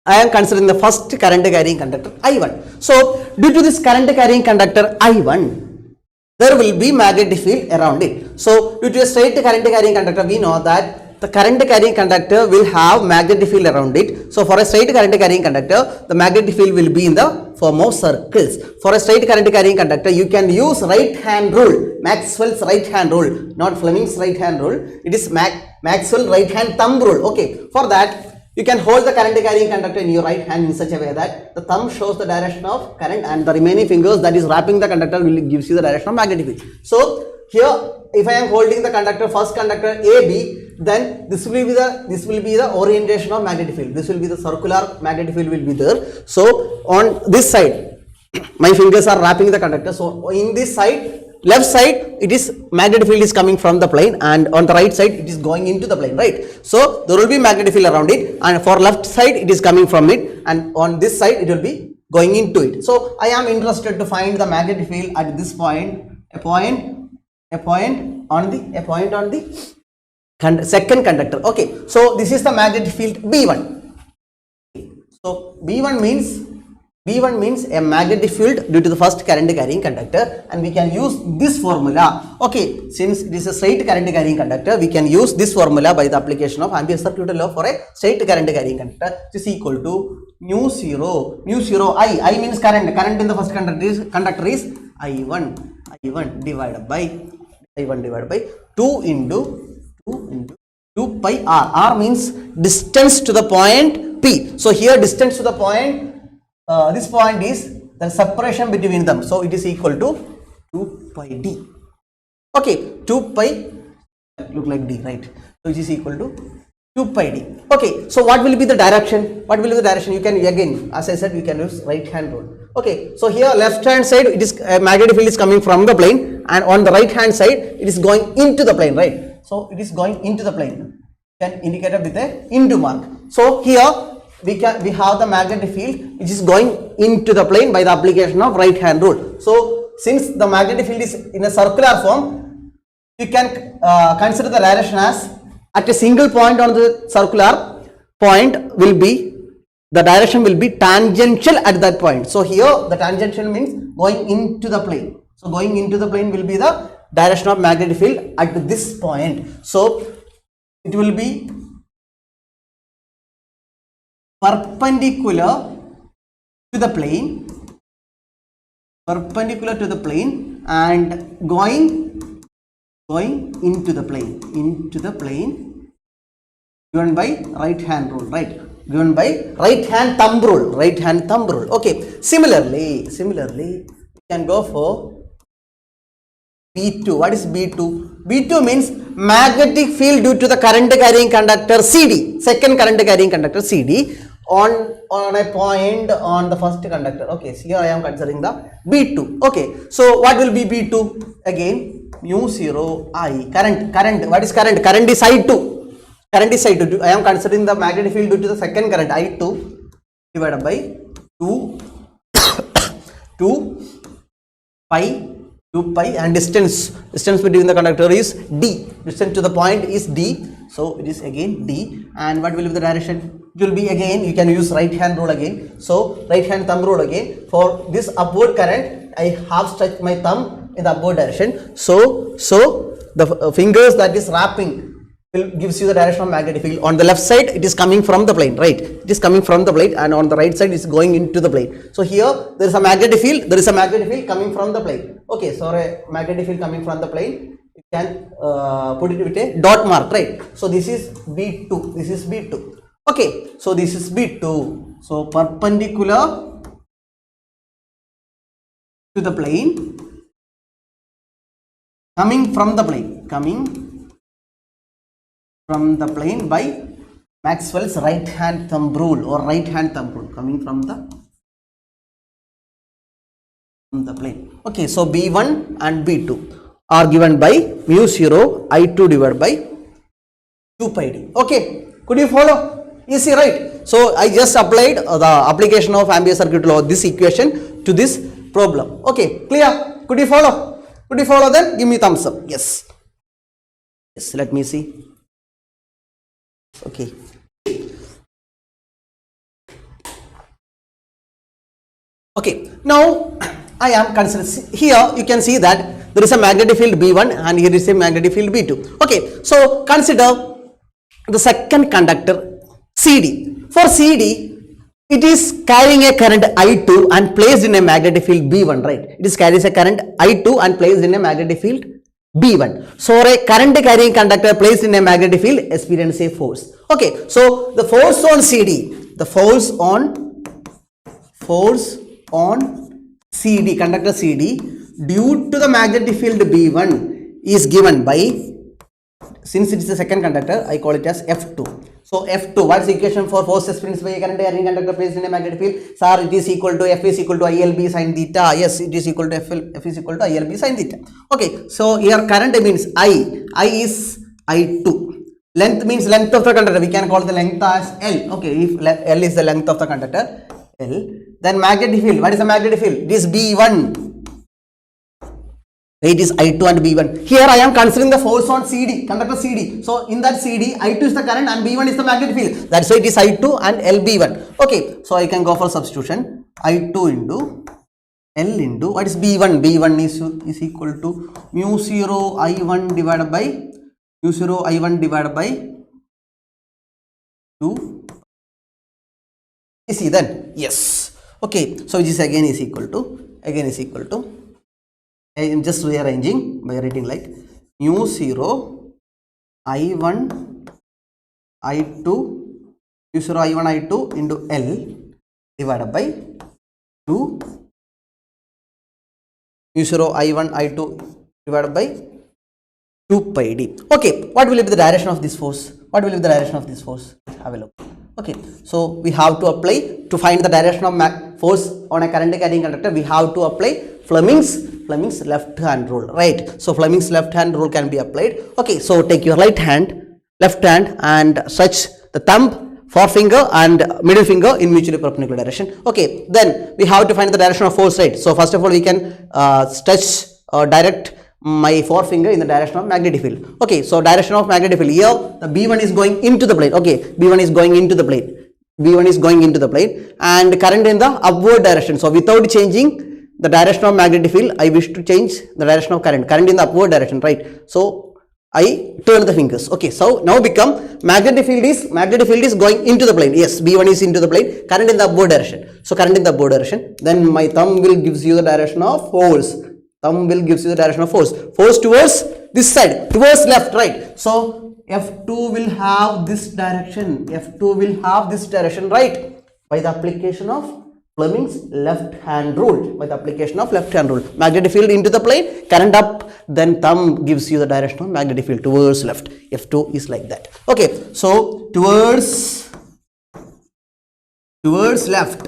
I am considering the first current carrying conductor I1. So due to this current carrying conductor I1, there will be magnetic field around it. So due to a straight current carrying conductor, we know that the current carrying conductor will have magnetic field around it. So for a straight current carrying conductor, the magnetic field will be in the form of circles. For a straight current carrying conductor, you can use right hand rule, Maxwell's right hand rule, not Fleming's right hand rule. It is Maxwell right hand thumb rule. Okay, for that you can hold the current carrying conductor in your right hand in such a way that the thumb shows the direction of current and the remaining fingers that is wrapping the conductor will gives you the direction of magnetic field. So here, if I am holding the conductor, first conductor AB, then this will be the orientation of magnetic field. This will be the circular magnetic field will be there. So on this side, my fingers are wrapping the conductor. So in this side, left side, it is magnetic field is coming from the plane, and on the right side it is going into the plane, right? So there will be magnetic field around it, and for left side it is coming from it, and on this side it will be going into it. So I am interested to find the magnetic field at this point, a point on the second conductor. Okay, so this is the magnetic field B1. So B1 means a magnetic field due to the first current carrying conductor, and we can use this formula. Okay, since it is a straight current carrying conductor, we can use this formula by the application of Ampere's circuit law for a straight current carrying conductor, which is equal to mu 0 I means current in the first conductor is I1 divided by 2 into 2 pi R means distance to the point P. So here distance to the point, this point is the separation between them. So it is equal to 2 pi d. Okay, 2 pi look like d, right? So it is equal to 2 pi d. Okay, so what will be the direction? What will be the direction? You can again, as I said, you can use right hand rule. Okay, so here left hand side, it is magnetic field is coming from the plane, and on the right hand side it is going into the plane, right? So it is going into the plane. You can indicate it with a into mark. So here we have the magnetic field which is going into the plane by the application of right hand rule. So since the magnetic field is in a circular form, you can consider the direction as at a single point on the circular point will be, the direction will be tangential at that point. So here the tangential means going into the plane. So going into the plane will be the direction of magnetic field at this point. So it will be perpendicular to the plane, and going into the plane, given by right hand rule, right? Given by right hand thumb rule. Okay, similarly we can go for B2. What is B2? B2 means magnetic field due to the current carrying conductor CD, second current carrying conductor CD on a point on the first conductor. Okay, so here I am considering the B2. Okay, so what will be B2? Again, mu 0 I, current. What is current? Current is I2. I am considering the magnetic field due to the second current I2 divided by 2 pi, and distance between the conductor is d. Distance to the point is d. So it is again d. And what will be the direction? It will be again, you can use right hand rule again. So right hand thumb rule again. For this upward current, I have stretched my thumb in the upward direction. So the fingers that is wrapping will gives you the direction of magnetic field. On the left side it is coming from the plane, right? It is coming from the plane, and on the right side it is going into the plane. So here there is a magnetic field, coming from the plane. Okay, so a magnetic field coming from the plane, you can put it with a dot mark, right? So this is B2, okay, so this is B2. So perpendicular to the plane, coming from the plane by Maxwell's right hand thumb rule, coming from the plane. Okay, so B1 and B2 are given by mu 0 I2 divided by 2 pi d. Okay, could you follow? Easy, right? So I just applied the application of Ampere circuit law, this equation, to this problem. Okay, clear? Could you follow? Then give me thumbs up. Yes, let me see. Okay, now I am considering, here you can see that there is a magnetic field B1 and here is a magnetic field B2. Okay, so consider the second conductor CD. For CD, it is carrying a current I2 and placed in a magnetic field B1, right? It is carries a current I2 and placed in a magnetic field B1. So a current carrying conductor placed in a magnetic field experience a force. Okay, so the force on CD, conductor CD due to the magnetic field B1 is given by, since it is the second conductor, I call it as F2. So F2, what is the equation for force experienced by a current carrying conductor placed in a magnetic field? Sir, it is equal to F is equal to ILB sin theta. Yes, it is equal to F is equal to ILB sin theta. Okay, so here current means I is I2. Length means length of the conductor. We can call the length as L. Okay, if L is the length of the conductor, L. Then magnetic field. What is the magnetic field? It is B1. It is I2 and B1. Here I am considering the force on CD, conductor CD. So in that CD, I2 is the current and B1 is the magnetic field. That's why it is I2 and LB1. Okay, so I can go for substitution. I2 into L into, what is B1? B1 is equal to mu 0 I1 divided by 2. You see then? Yes. Okay, so this again is equal to, I am just rearranging by writing like mu 0 I1 I2 into L divided by 2 mu 0 I1 I2 divided by 2 pi d. Okay, what will be the direction of this force? What will be the direction of this force? Have a look. Okay, so we have to apply, to find the direction of force on a current carrying conductor, we have to apply Fleming's left hand rule, right? So Fleming's left hand rule can be applied. Okay, so take your left hand and stretch the thumb, forefinger and middle finger in mutually perpendicular direction. Okay, then we have to find the direction of force, right? So first of all, we can stretch or direct my forefinger in the direction of magnetic field. Okay, so direction of magnetic field, here the B1 is going into the plane. Okay, B1 is going into the plane. B1 is going into the plane and current in the upward direction. So without changing the direction of magnetic field, I wish to change the direction of current in the upward direction, right? So I turn the fingers. Okay, so now become magnetic field is going into the plane. Yes, B1 is into the plane, current in the upward direction. So current in the upward direction, then my thumb will gives you the direction of force. Thumb will gives you the direction of force. Force towards this side, towards left, right? So F2 will have this direction. F2 will have this direction, right? By the application of Fleming's left hand rule. By the application of left hand rule, magnetic field into the plane, current up, then thumb gives you the direction of magnetic field towards left. F2 is like that. Okay, so towards left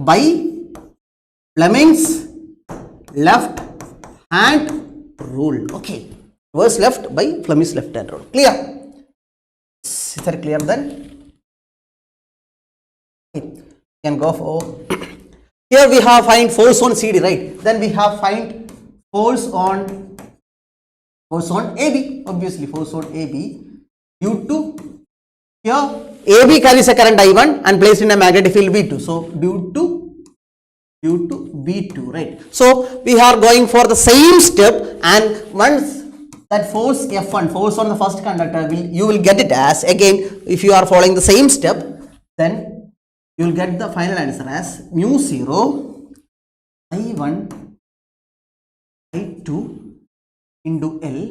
by Fleming's left hand rule. Okay, towards left by Fleming's left hand rule. Clear? Is that clear then? Okay, you can go for here we have find force on CD, right? Then we have find force on AB. Obviously, force on AB due to here AB carries a current I1 and placed in a magnetic field V2. So due to V2, right? So we are going for the same step, and once that force F1, force on the first conductor, you will get it as, again, if you are following the same step, then you will get the final answer as mu 0 I1 I2 into L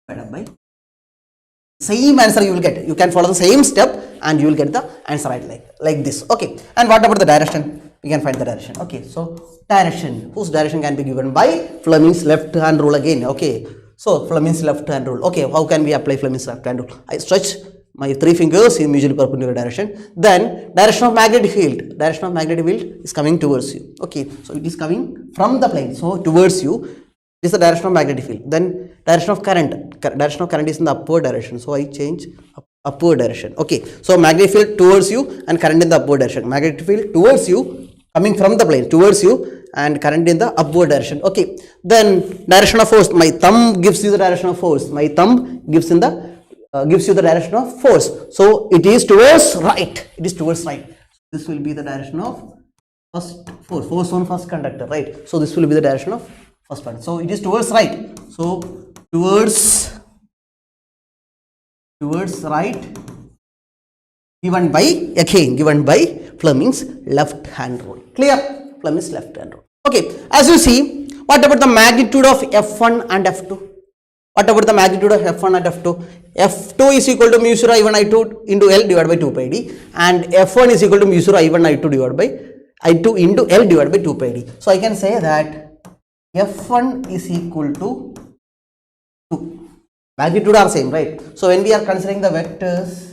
divided by, same answer you will get. You can follow the same step and you will get the answer right like this. Okay, and what about the direction? We can find the direction. Okay, so direction, whose direction can be given by Fleming's left hand rule again. Okay, so Fleming's left hand rule. Okay, how can we apply Fleming's left hand rule? I stretch my 3 fingers in mutually perpendicular direction. Then direction of magnetic field. Direction of magnetic field is coming towards you. Okay, so it is coming from the plane. So towards you. This is the direction of magnetic field. Then direction of current. Direction of current is in the upward direction. So I change upward direction. Okay, so magnetic field towards you and current in the upward direction. Magnetic field towards you, coming from the plane towards you, and current in the upward direction. Okay, then direction of force. My thumb gives you the direction of force. My thumb gives you the direction of force. So it is towards right. It is towards right. This will be the direction of first force. Force on first conductor, right? So this will be the direction of first one. So it is towards right. So towards right, given by Fleming's left hand rule. Clear? Fleming's left hand rule. Okay, as you see, what about the magnitude of F1 and F2? What about the magnitude of F1 and F2? F2 is equal to mu 0 I1 I2 into L divided by 2 pi d, and F1 is equal to mu 0 I1 I2 divided by I2 into L divided by 2 pi d. So I can say that F1 is equal to 2. Magnitude are same, right? So when we are considering the vectors,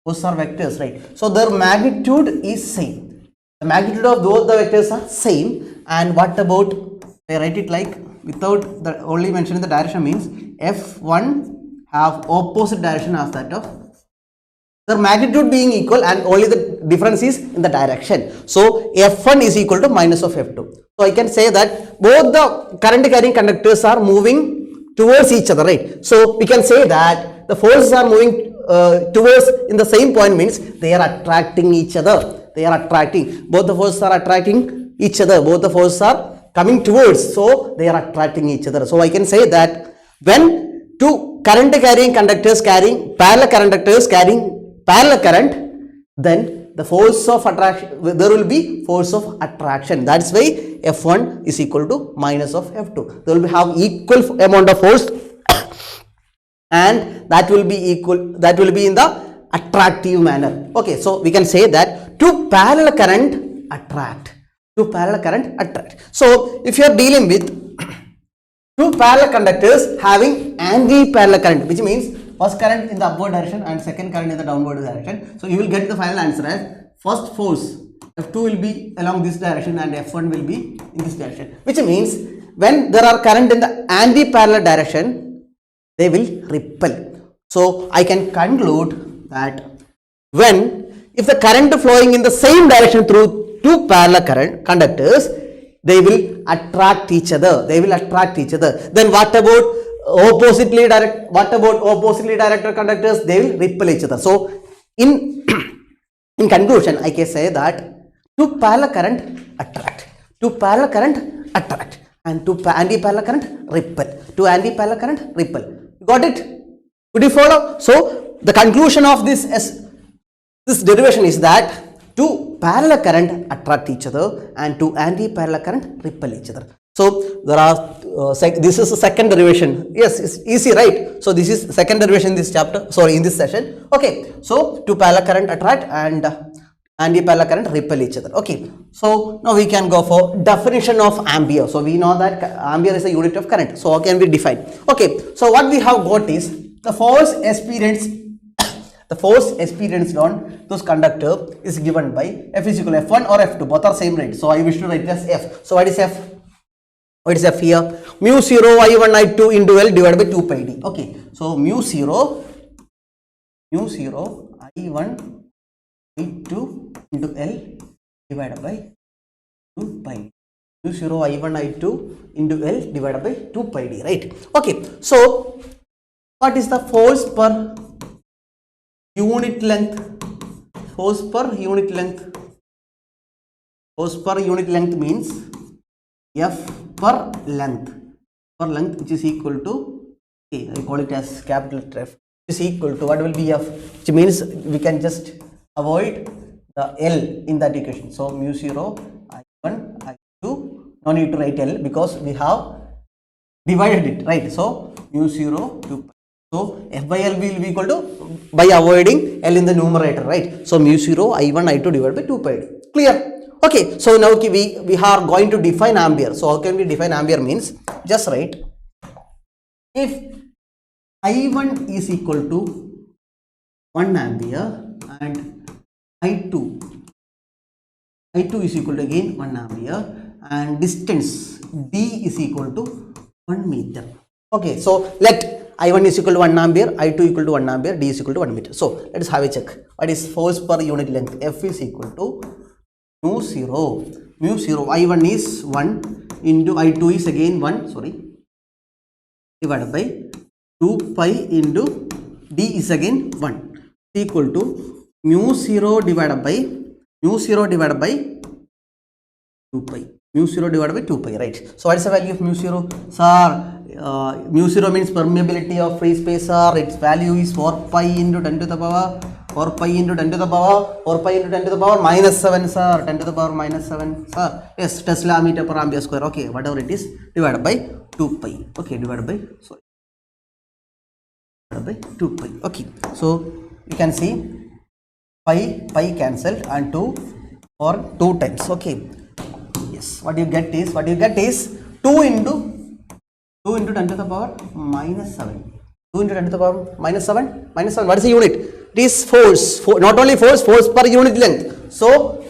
those are vectors, right? So their magnitude is same. The magnitude of both the vectors are same. And what about, I write it like, without the only mentioning the direction means F1 have opposite direction as that of their magnitude being equal, and only the difference is in the direction. So F1 is equal to minus of F2. So I can say that both the current carrying conductors are moving towards each other, right? So we can say that the forces are moving towards in the same point, means they are attracting each other. They are attracting. Both the forces are attracting each other. Both the forces are coming towards. So they are attracting each other. So I can say that when two current carrying conductors carrying parallel current, then the force of attraction, there will be force of attraction. That's why F1 is equal to minus of F2. They will have equal amount of force, and that will be in the attractive manner. Okay, so we can say that two parallel current attract. two parallel current attract. So if you are dealing with two parallel conductors having anti-parallel current, which means first current in the upward direction and second current in the downward direction, so you will get the final answer as first force F2 will be along this direction and F1 will be in this direction, which means when there are current in the anti-parallel direction, they will repel. So I can conclude that if the current flowing in the same direction through two parallel current conductors, they will attract each other. Then what about oppositely directed conductors? They will repel each other. So in conclusion, I can say that two parallel current attract, and two anti-parallel current repel. Got it? Could you follow? So the conclusion of this derivation is that two parallel current attract each other and two anti-parallel current repel each other. So there are this is the second derivation. Yes, it's easy, right? So this is second derivation in this chapter, sorry, in this session. Okay, so two parallel current attract and anti-parallel current repel each other. Okay, so now we can go for definition of ampere. So we know that ampere is a unit of current. So how can we define? Okay, so what we have got is the force experienced on those conductor is given by F is equal to F1 or F2, both are same, right? So I wish to write as F. So what is F? What is F here? Mu 0 I1 I2 into L divided by 2 pi d. Okay, so mu 0 I1 I2 into L divided by 2 pi d. Mu 0 I1 I2 into L divided by 2 pi d, right? Okay, so what is the force per unit length? Force per unit length means F per length, which is equal to, okay, I call it as capital F, is equal to, what will be F, which means we can just avoid the L in that equation. So mu 0 I1 I2, no need to write L because we have divided it, right? So mu 0 to, so F by L will be equal to, by avoiding L in the numerator, right? So mu 0 I1 I2 divided by 2 pi d. Clear? Okay, so now we are going to define ampere. So how can we define ampere? Means just write, if I1 is equal to 1 ampere and I2 is equal to again 1 ampere and distance D is equal to 1 meter. Okay, so let I1 is equal to 1 ampere, I2 equal to 1 ampere, D is equal to 1 meter. So let us have a check. What is force per unit length? F is equal to mu 0 I1 is 1 into I2 is again 1, divided by 2 pi into D is again 1 equal to mu 0 divided by 2 pi, right? So what is the value of mu 0? Sir, mu 0 means permeability of free space, sir. Its value is 4 pi into 10 to the power 4 pi into 10 to the power minus 7, sir. 10 to the power minus 7, sir. Yes, Tesla meter per ampere square. Okay, whatever it is, divided by 2 pi. Okay, divided by 2 pi. Okay, so you can see pi cancelled and 2 for 2 times. Okay, yes, what you get is 2 into 10 to the power minus 7. 2 into 10 to the power minus 7. What is the unit? It is force. Not only force per unit length. So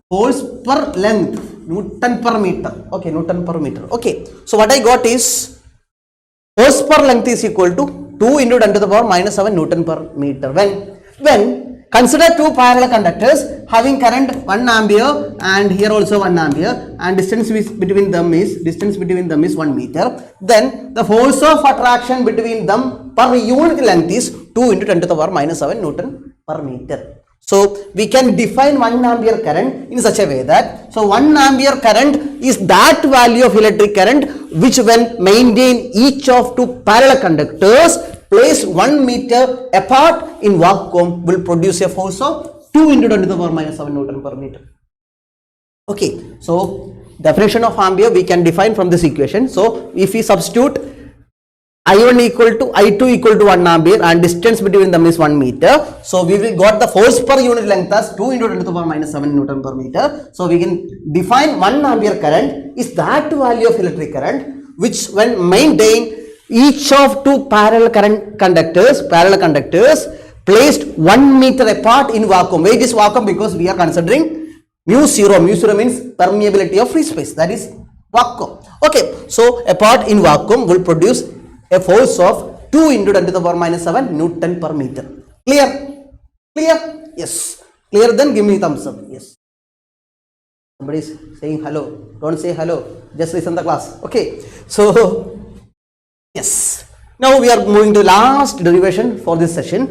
force per length, Newton per meter. Okay, Newton per meter. Okay, so what I got is force per length is equal to 2 into 10 to the power minus 7 Newton per meter. When consider two parallel conductors having current 1 ampere and here also 1 ampere and distance between them is 1 meter, then the force of attraction between them per unit length is 2 into 10 to the power minus 7 Newton per meter. So we can define 1 ampere current in such a way that, so 1 ampere current is that value of electric current which when maintain each of two parallel conductors placed 1 meter apart in vacuum will produce a force of 2 into 10 to the power minus 7 Newton per meter. Okay, so definition of ampere we can define from this equation. So if we substitute I1 equal to I2 equal to 1 ampere and distance between them is 1 meter. So we will got the force per unit length as 2 into 10 to the power minus 7 Newton per meter. So we can define 1 ampere current is that value of electric current which when maintained each of two parallel conductors placed 1 meter apart in vacuum. Why it is vacuum? Because we are considering mu zero. Mu zero means permeability of free space, that is vacuum. Okay, so apart in vacuum will produce a force of 2 into 10 to the power minus 7 Newton per meter. Clear? Clear? Yes. Clear? Then give me thumbs up. Yes. Somebody is saying hello. Don't say hello. Just listen the class. Okay. So yes. Now we are moving to last derivation for this session.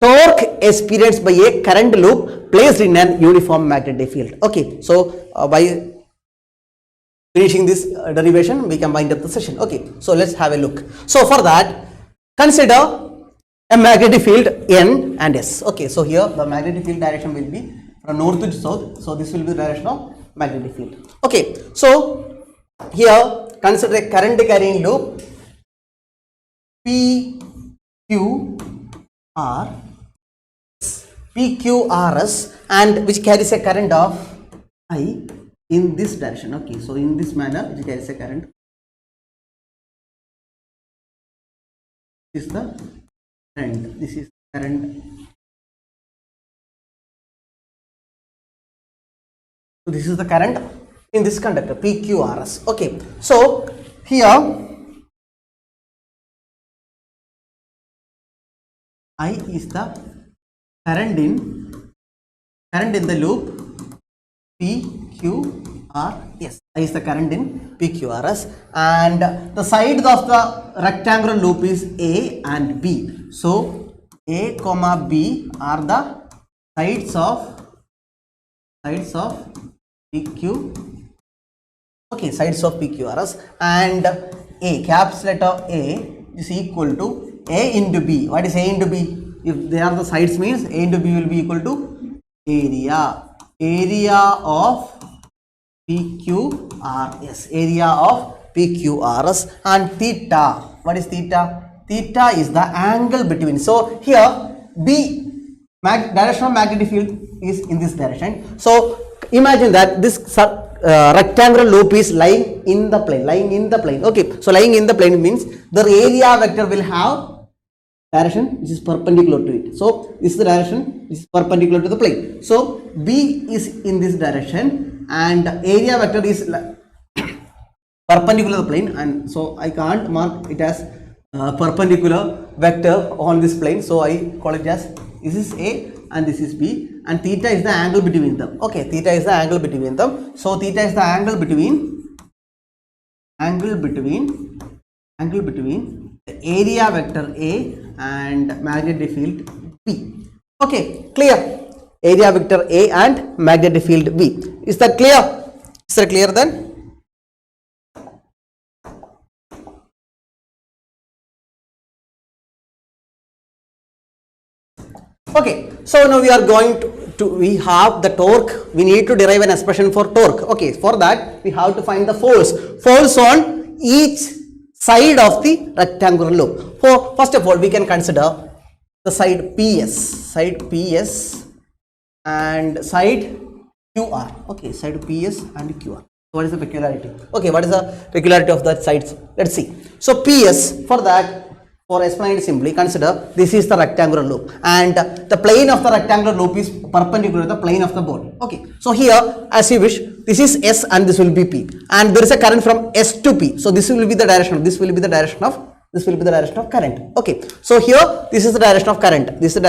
Torque experienced by a current loop placed in an uniform magnetic field. Okay. So by finishing this derivation, we can wind up the session. Okay, so let's have a look. So for that, consider a magnetic field N and S. Okay, so here the magnetic field direction will be from north to south. So this will be the direction of magnetic field. Okay, so here consider a current carrying loop PQRS and which carries a current of I in this direction. Okay, so in this manner it carries a current. This is the current. This is current. So this is the current in this conductor PQRS. Okay, so here I is the current in the loop PQRS. I is the current in PQRS and the sides of the rectangular loop is A and B. So A comma B are the sides of PQ. Okay, sides of PQRS and A, caps letter A is equal to A into B. What is A into B? If they are the sides means A into B will be equal to area of PQRS, area of PQRS and theta. What is theta? Theta is the angle between. So here B direction of magnetic field is in this direction. So imagine that this rectangular loop is lying in the plane. Okay, so lying in the plane means the area vector will have direction which is perpendicular to it. So this is the direction which is perpendicular to the plane. So B is in this direction and area vector is perpendicular to the plane, and so I can't mark it as perpendicular vector on this plane. So I call it as this is A and this is B and theta is the angle between them. Okay, theta is the angle between them. So theta is the angle between the area vector A and magnetic field B. Okay, clear? Area vector A and magnetic field B. Is that clear? Is that clear then? Okay, so now we are going to we have the torque. We need to derive an expression for torque. Okay, for that we have to find the force on each side of the rectangular loop. First of all, we can consider the side PS and side QR. Okay, side PS and QR. What is the peculiarity? Okay, what is the peculiarity of that sides? Let's see. So PS, for that, for explaining it simply, consider this is the rectangular loop and the plane of the rectangular loop is perpendicular to the plane of the body. Okay, so here as you wish, this is S and this will be P and there is a current from S to P. So this will be the direction of current. Okay, so here this is the direction of current, and this will be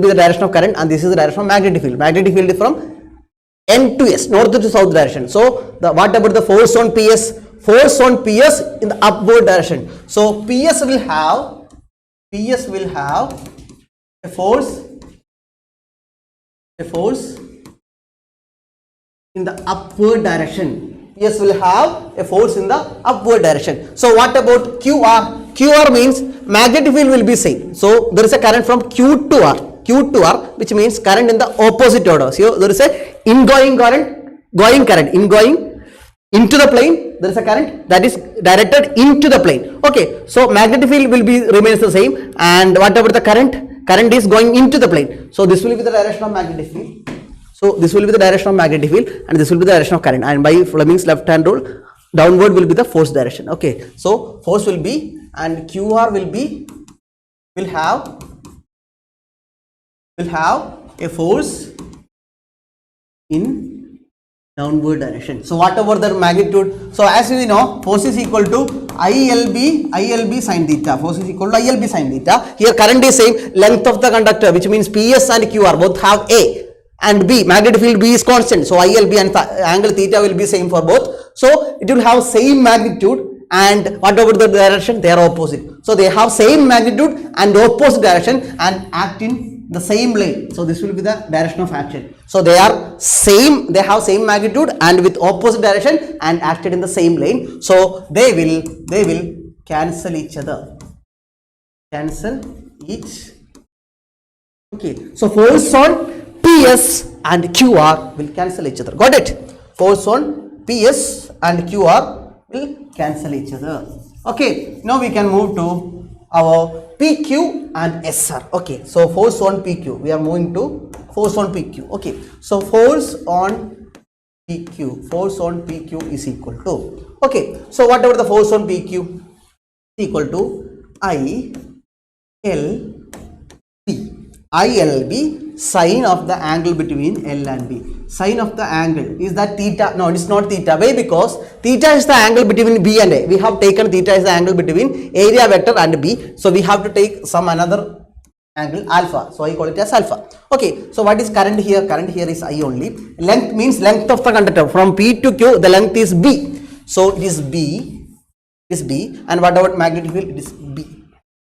the direction of current and this is the direction of magnetic field. Magnetic field is from N to S, north to south direction. So what about the force on PS? Force on PS in the upward direction. So PS will have a force in the upward direction. PS will have a force in the upward direction. So what about QR? QR means magnetic field will be same. So there is a current from Q to R, which means current in the opposite order. So there is a ingoing current into the plane there is a current that is directed into the plane. Okay, so magnetic field will be remains the same, and whatever the current is going into the plane. So this will be the direction of magnetic field. So this will be the direction of magnetic field, and this will be the direction of current. And by Fleming's left hand rule, downward will be the force direction. Okay, so force will be, and QR will have a force in downward direction. So whatever the magnitude, so as we know, force is equal to ILB sin theta. Force is equal to ILB sin theta. Here current is same, length of the conductor, which means PS and QR both have A and B. Magnetic field B is constant, so ILB and angle theta will be same for both. So it will have same magnitude, and whatever the direction, they are opposite. So they have same magnitude and opposite direction and act in the same lane. So this will be the direction of action. So they are same, they have same magnitude and with opposite direction and acted in the same lane. So they will cancel each other. Okay, so force on PS and QR will cancel each other. Got it? Force on PS and QR will cancel each other. Okay, now we can move to our PQ and SR. Okay, so force on PQ. We are moving to force on PQ. Okay, so force on PQ is equal to, okay, so whatever the force on PQ is equal to ILB sine of the angle between L and B. Sine of the angle, is that theta? No, it is not theta. Why? Because theta is the angle between B and A. We have taken theta is the angle between area vector and B. So we have to take some another angle alpha. So I call it as alpha. Okay, so what is current here? Current here is I only. Length means length of the conductor. From P to Q, the length is B. So it is B. And what about magnetic field? It is B.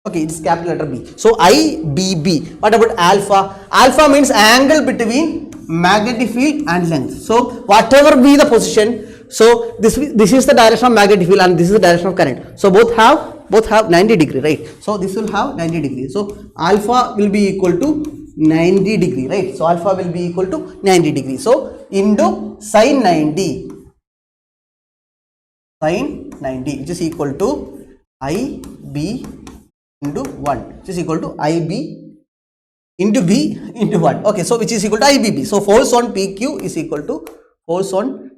Okay, it's capital letter B. So IBB. What about alpha? Alpha means angle between magnetic field and length. So whatever be the position, so this is the direction of magnetic field and this is the direction of current. So both have 90 degree, right? So this will have 90 degree. So alpha will be equal to 90 degree, right? So alpha will be equal to 90 degree. So into sine 90, which is equal to IB into 1, which is equal to IB into B into 1. Okay, so which is equal to IBB. So force on PQ is equal to force on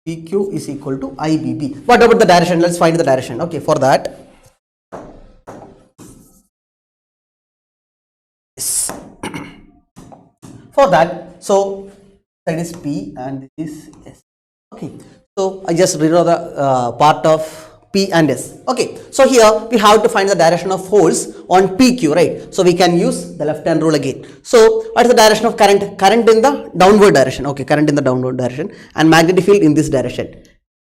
PQ is equal to IBB. What about the direction? Let's find the direction. Okay, for that, yes. For that, so that is P and this is S. Okay, so I just redraw the part of P and S. Okay, so here we have to find the direction of force on PQ, right? So we can use the left hand rule again. So what is the direction of current? Current in the downward direction. Okay, current in the downward direction, and magnetic field in this direction.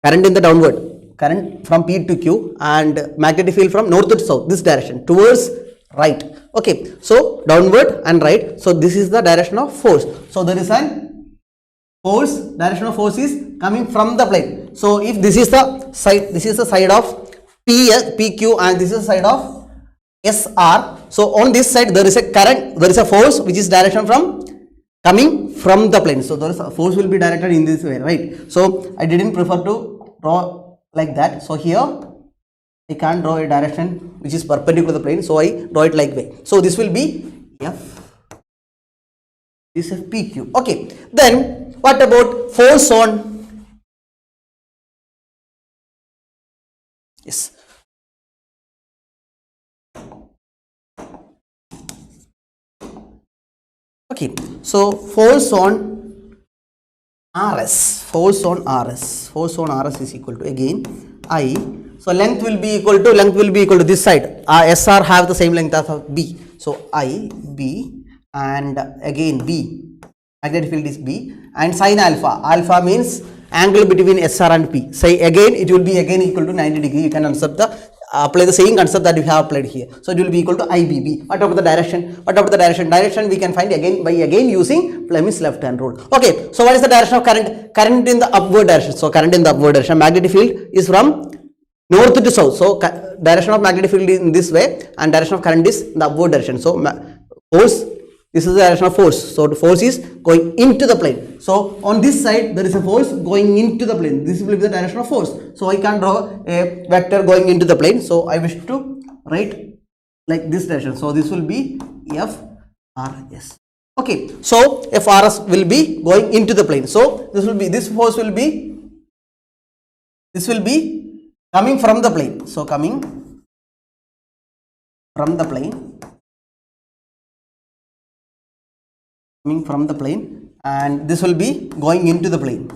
Current in the downward, current from P to Q, and magnetic field from north to south, this direction towards right. Okay, so downward and right. So this is the direction of force. So there is an force, direction of force is coming from the plane. So if this is the side of PQ and this is the side of SR. So on this side there is a current, there is a force which is direction from coming from the plane. So there is a force will be directed in this way, right? So I didn't prefer to draw like that. So here I can't draw a direction which is perpendicular to the plane. So I draw it like way. So this will be F. This is PQ. Okay. Then what about force on? Yes. Okay. So force on RS. Force on RS is equal to again I. So length will be equal to this side. SR have the same length as B. So I B and again B. Magnetic field is B and sine alpha. Alpha means angle between SR and P. Say again, it will be again equal to 90 degree. You can apply the same concept that we have applied here. So it will be equal to IBB. What about the direction? Direction we can find again by using Fleming's left hand rule. Okay. So what is the direction of current? Current in the upward direction. So current in the upward direction. Magnetic field is from north to south. So direction of magnetic field is in this way and direction of current is in the upward direction. So force This is the direction of force. So the force is going into the plane. So on this side there is a force going into the plane. This will be the direction of force. So I can draw a vector going into the plane. So I wish to write like this direction. So this will be FRS. Okay. So FRS will be going into the plane. So this force will be coming from the plane. So coming from the plane, and this will be going into the plane,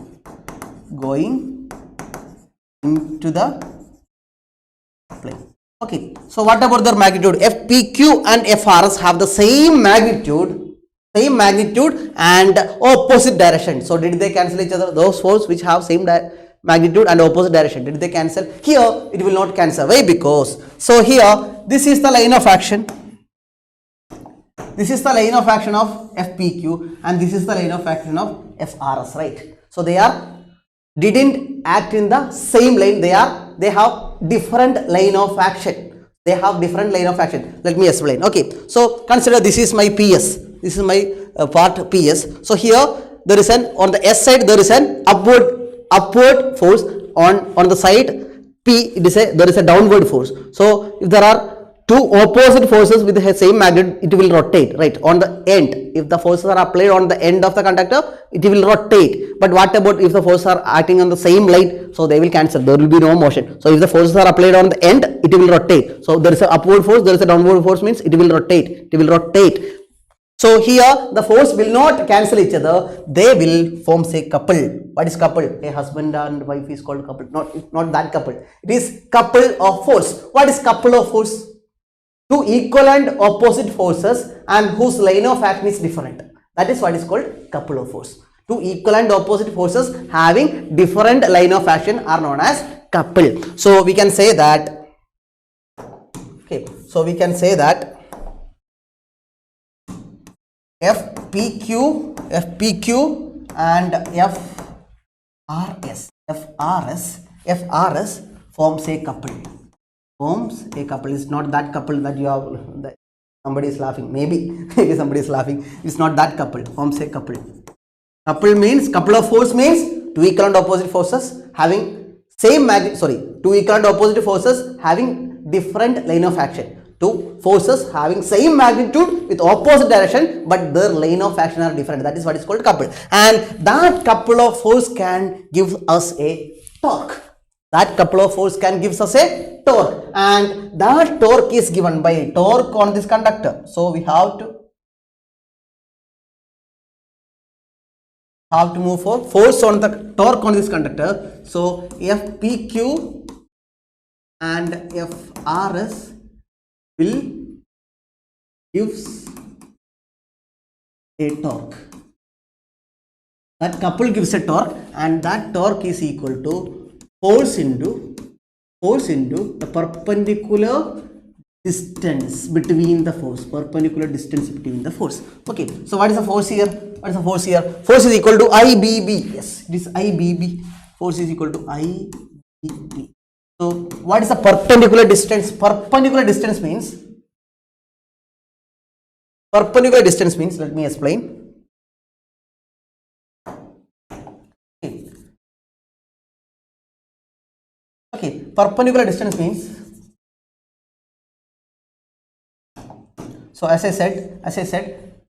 Okay, so what about their magnitude? FPQ and FRS have the same magnitude and opposite direction. So did they cancel each other? Those forces which have same magnitude and opposite direction, did they cancel? Here it will not cancel. Why? Because so here this is the line of action. This is the line of action of FPQ and this is the line of action of FRS, right? So they didn't act in the same line. They have different line of action. Let me explain. Okay, so consider this is my PS. This is my part PS. So here there is on the S side there is an upward force. On the side P there is a downward force. So if there are two opposite forces with the same magnitude, it will rotate, right? On the end, if the forces are applied on the end of the conductor, it will rotate. But what about if the forces are acting on the same line? So they will cancel. There will be no motion. So if the forces are applied on the end, it will rotate. So there is an upward force, there is a downward force, means it will rotate. So here the force will not cancel each other. They will form a couple. What is couple? A husband and wife is called couple. Not that couple. It is couple of force. What is couple of force? Two equal and opposite forces and whose line of action is different. That is what is called couple of force. Two equal and opposite forces having different line of action are known as couple. So we can say that. Okay. So we can say that FPQ and FRS forms a couple. Is not that couple that you have, that somebody is laughing, maybe somebody is laughing. It's not that couple. Forms a couple. Couple means, couple of force means two equal and opposite forces having same magnitude, two equal and opposite forces having different line of action. Two forces having same magnitude with opposite direction, but their line of action are different. That is what is called couple. And that couple of force can give us a torque. And that torque is given by torque on this conductor. So we have to move for force on the torque on this conductor. So FPQ and FRS will gives a torque. That couple gives a torque, and that torque is equal to force into the perpendicular distance between the force. Okay, so what is the force here? Force is equal to IBB. Yes, it is IBB. Force is equal to IBB. So what is the perpendicular distance? Perpendicular distance means, let me explain. Okay, perpendicular distance means, so as I said,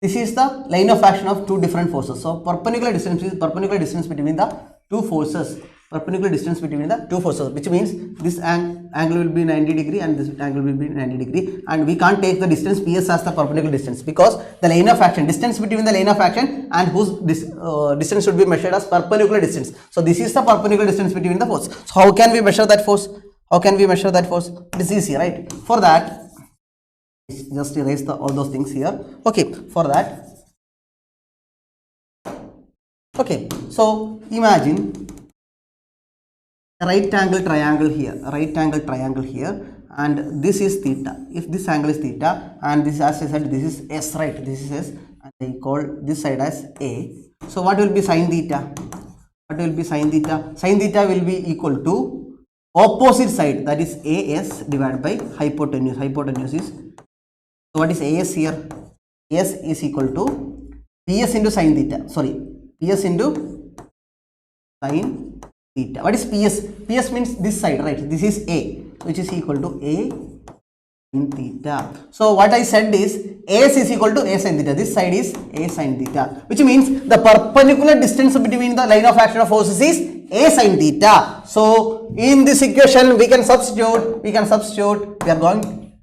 this is the line of action of two different forces. So perpendicular distance is perpendicular distance between the two forces. Which means this angle will be 90 degree and this angle will be 90 degree, and we can't take the distance PS as the perpendicular distance, because the line of action, distance between the line of action and whose distance should be measured as perpendicular distance. So this is the perpendicular distance between the force. So how can we measure that force? It is easy, right? For that, just erase all those things here. Okay, for that, okay, so imagine a right angle triangle here, and this is theta. If this angle is theta and this, as I said, this is S, right? This is S, and I call this side as A. So what will be sin theta? Sin theta will be equal to opposite side, that is AS divided by hypotenuse. Hypotenuse is, so what is AS here? S is equal to PS into sin theta. Sorry, PS into sin theta. What is PS? PS means this side, right? This is A, which is equal to A sin theta. So what I said is AS is equal to A sin theta. This side is A sin theta, which means the perpendicular distance between the line of action of forces is A sin theta. So in this equation we can substitute. We are going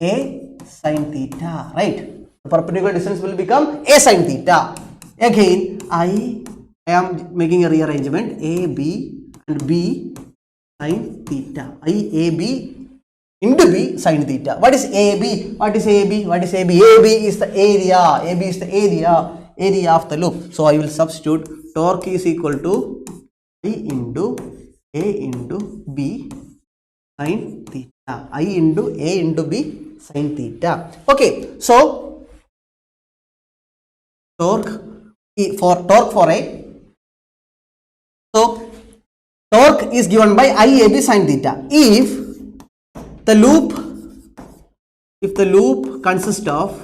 A sin theta, right? The perpendicular distance will become A sin theta. Again, I am making a rearrangement. AB and B sin theta. AB into B sin theta. What is AB? What is AB? What is AB? AB is the area. AB is the area of the loop. So I will substitute torque is equal to I into A into B sin theta. I into A into B sin theta. Okay, so torque for A. So torque is given by IAB sin theta. If the loop consists of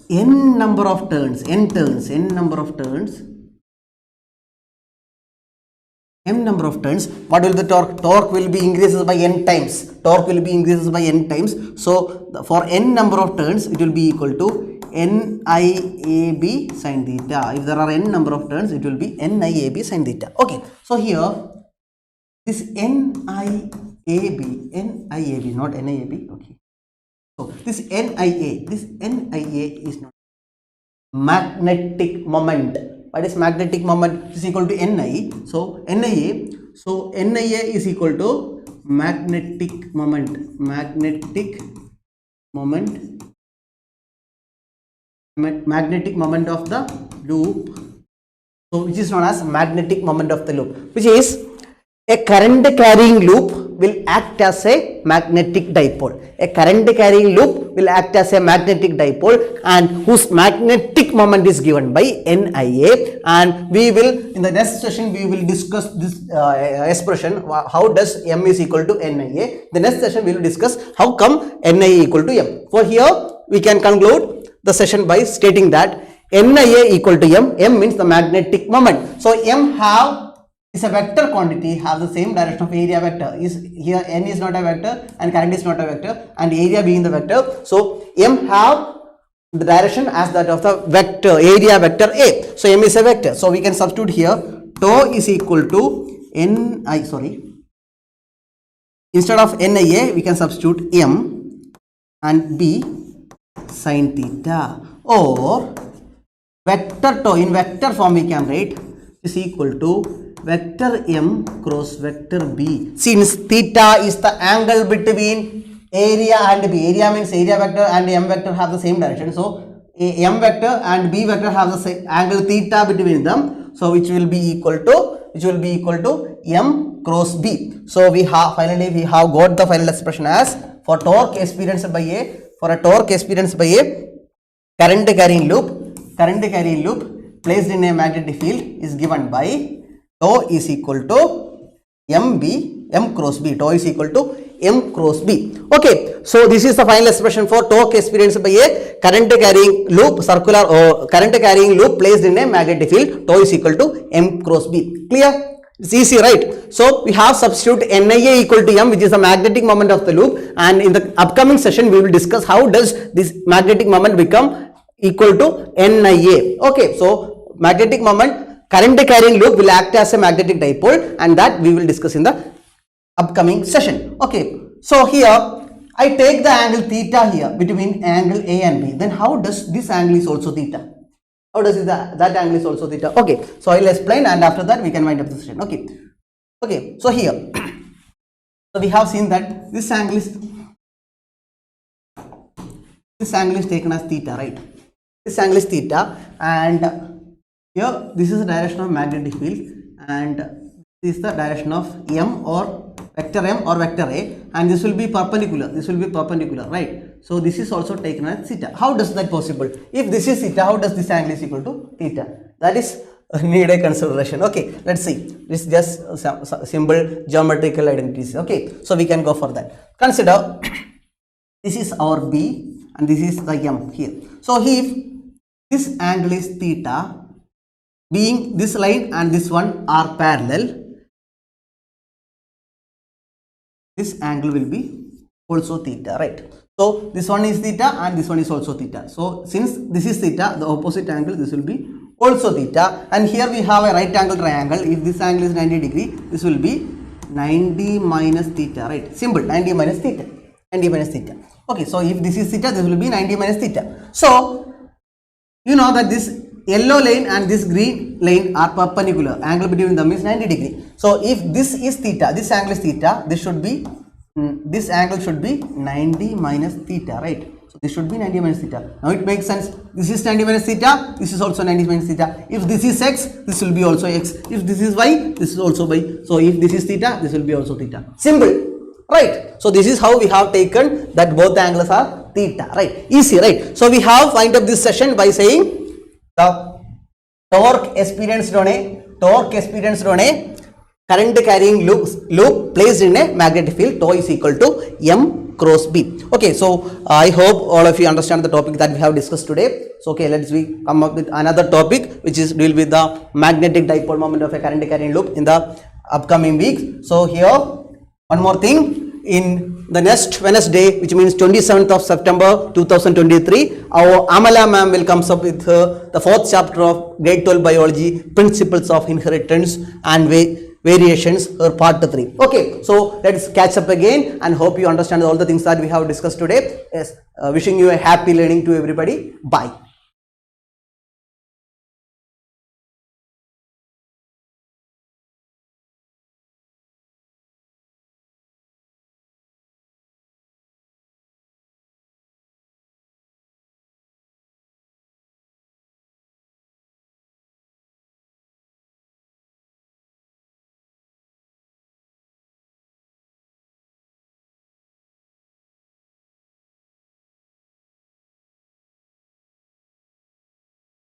n number of turns, m number of turns, what will the torque? Torque will be increases by n times. So for n number of turns, it will be equal to NIAB sin theta. If there are n number of turns, it will be NIAB sin theta. Okay, so here this NIAB, not NIAB. Okay, so this NIA is not magnetic moment. What is magnetic moment? Is equal to NI. So NIA is equal to magnetic moment of the loop. So which is known as magnetic moment of the loop, which is a current carrying loop will act as a magnetic dipole. A current carrying loop will act as a magnetic dipole, and whose magnetic moment is given by NIA. And we will, in the next session, we will discuss this expression. How does M is equal to NIA? The next session we will discuss how come NIA equal to M. For here, we can conclude the session by stating that NIA equal to M. M means the magnetic moment. So M is a vector quantity, have the same direction of area vector. Is here n is not a vector and current is not a vector, and area being the vector. So M have the direction as that of the vector, area vector A. So M is a vector. So we can substitute here tau is equal to instead of NIA we can substitute M and B sin theta, or vector tau in vector form we can write is equal to vector M cross vector B. Since theta is the angle between area and B, area means area vector and M vector have the same direction. So M vector and B vector have the same angle theta between them. So which will be equal to M cross B. So we have got the final expression as for torque experienced by a current carrying loop placed in a magnetic field is given by tau is equal to M cross B. Tau is equal to M cross B. Okay, so this is the final expression for torque experienced by a current carrying loop, circular or current carrying loop placed in a magnetic field. Tau is equal to M cross B. Clear? It's easy, right? So we have substitute NIA equal to M, which is the magnetic moment of the loop, and in the upcoming session we will discuss how does this magnetic moment become equal to NIA. Okay, so magnetic moment, current carrying loop will act as a magnetic dipole, and that we will discuss in the upcoming session. Okay, so here I take the angle theta here between angle A and B. Then how does this angle is also theta? How does that angle is also theta? Okay, so I will explain, and after that we can wind up the session. Okay, so here so we have seen that this angle is taken as theta, right? This angle is theta, and here this is the direction of magnetic field, and this is the direction of M or vector M or vector A, and this will be perpendicular, right? So this is also taken as theta. How does that possible? If this is theta, how does this angle is equal to theta? That is need a consideration. Okay, let's see. This is just simple geometrical identities. Okay, so we can go for that. Consider this is our B and this is the M here. So if this angle is theta, being this line and this one are parallel, this angle will be also theta, right? So this one is theta and this one is also theta. So since this is theta, the opposite angle, this will be also theta. And here we have a right angle triangle. If this angle is 90 degree, this will be 90 minus theta, right? Simple, 90 minus theta. 90 minus theta. Okay, so if this is theta, this will be 90 minus theta. So you know that this yellow line and this green line are perpendicular. Angle between them is 90 degree. So if this is theta, this angle is theta, this should be this angle should be 90 minus theta, right? So this should be 90 minus theta. Now it makes sense. This is 90 minus theta, this is also 90 minus theta. If this is x, this will be also x. If this is y, this is also y. So if this is theta, this will be also theta. Simple, right? So this is how we have taken that both the angles are theta, right? Easy, right? So we have wind up this session by saying the torque experienced on a current carrying loop placed in a magnetic field, tau is equal to M cross B. Okay, so I hope all of you understand the topic that we have discussed today. So okay, let's come up with another topic which is deal with the magnetic dipole moment of a current carrying loop in the upcoming week. So here one more thing, in the next Wednesday, which means 27th of September 2023, our Amala ma'am will come up with the 4th chapter of grade 12 biology, principles of inheritance and variations, or part 3. Okay, so let's catch up again and hope you understand all the things that we have discussed today. Yes, wishing you a happy learning to everybody. Bye.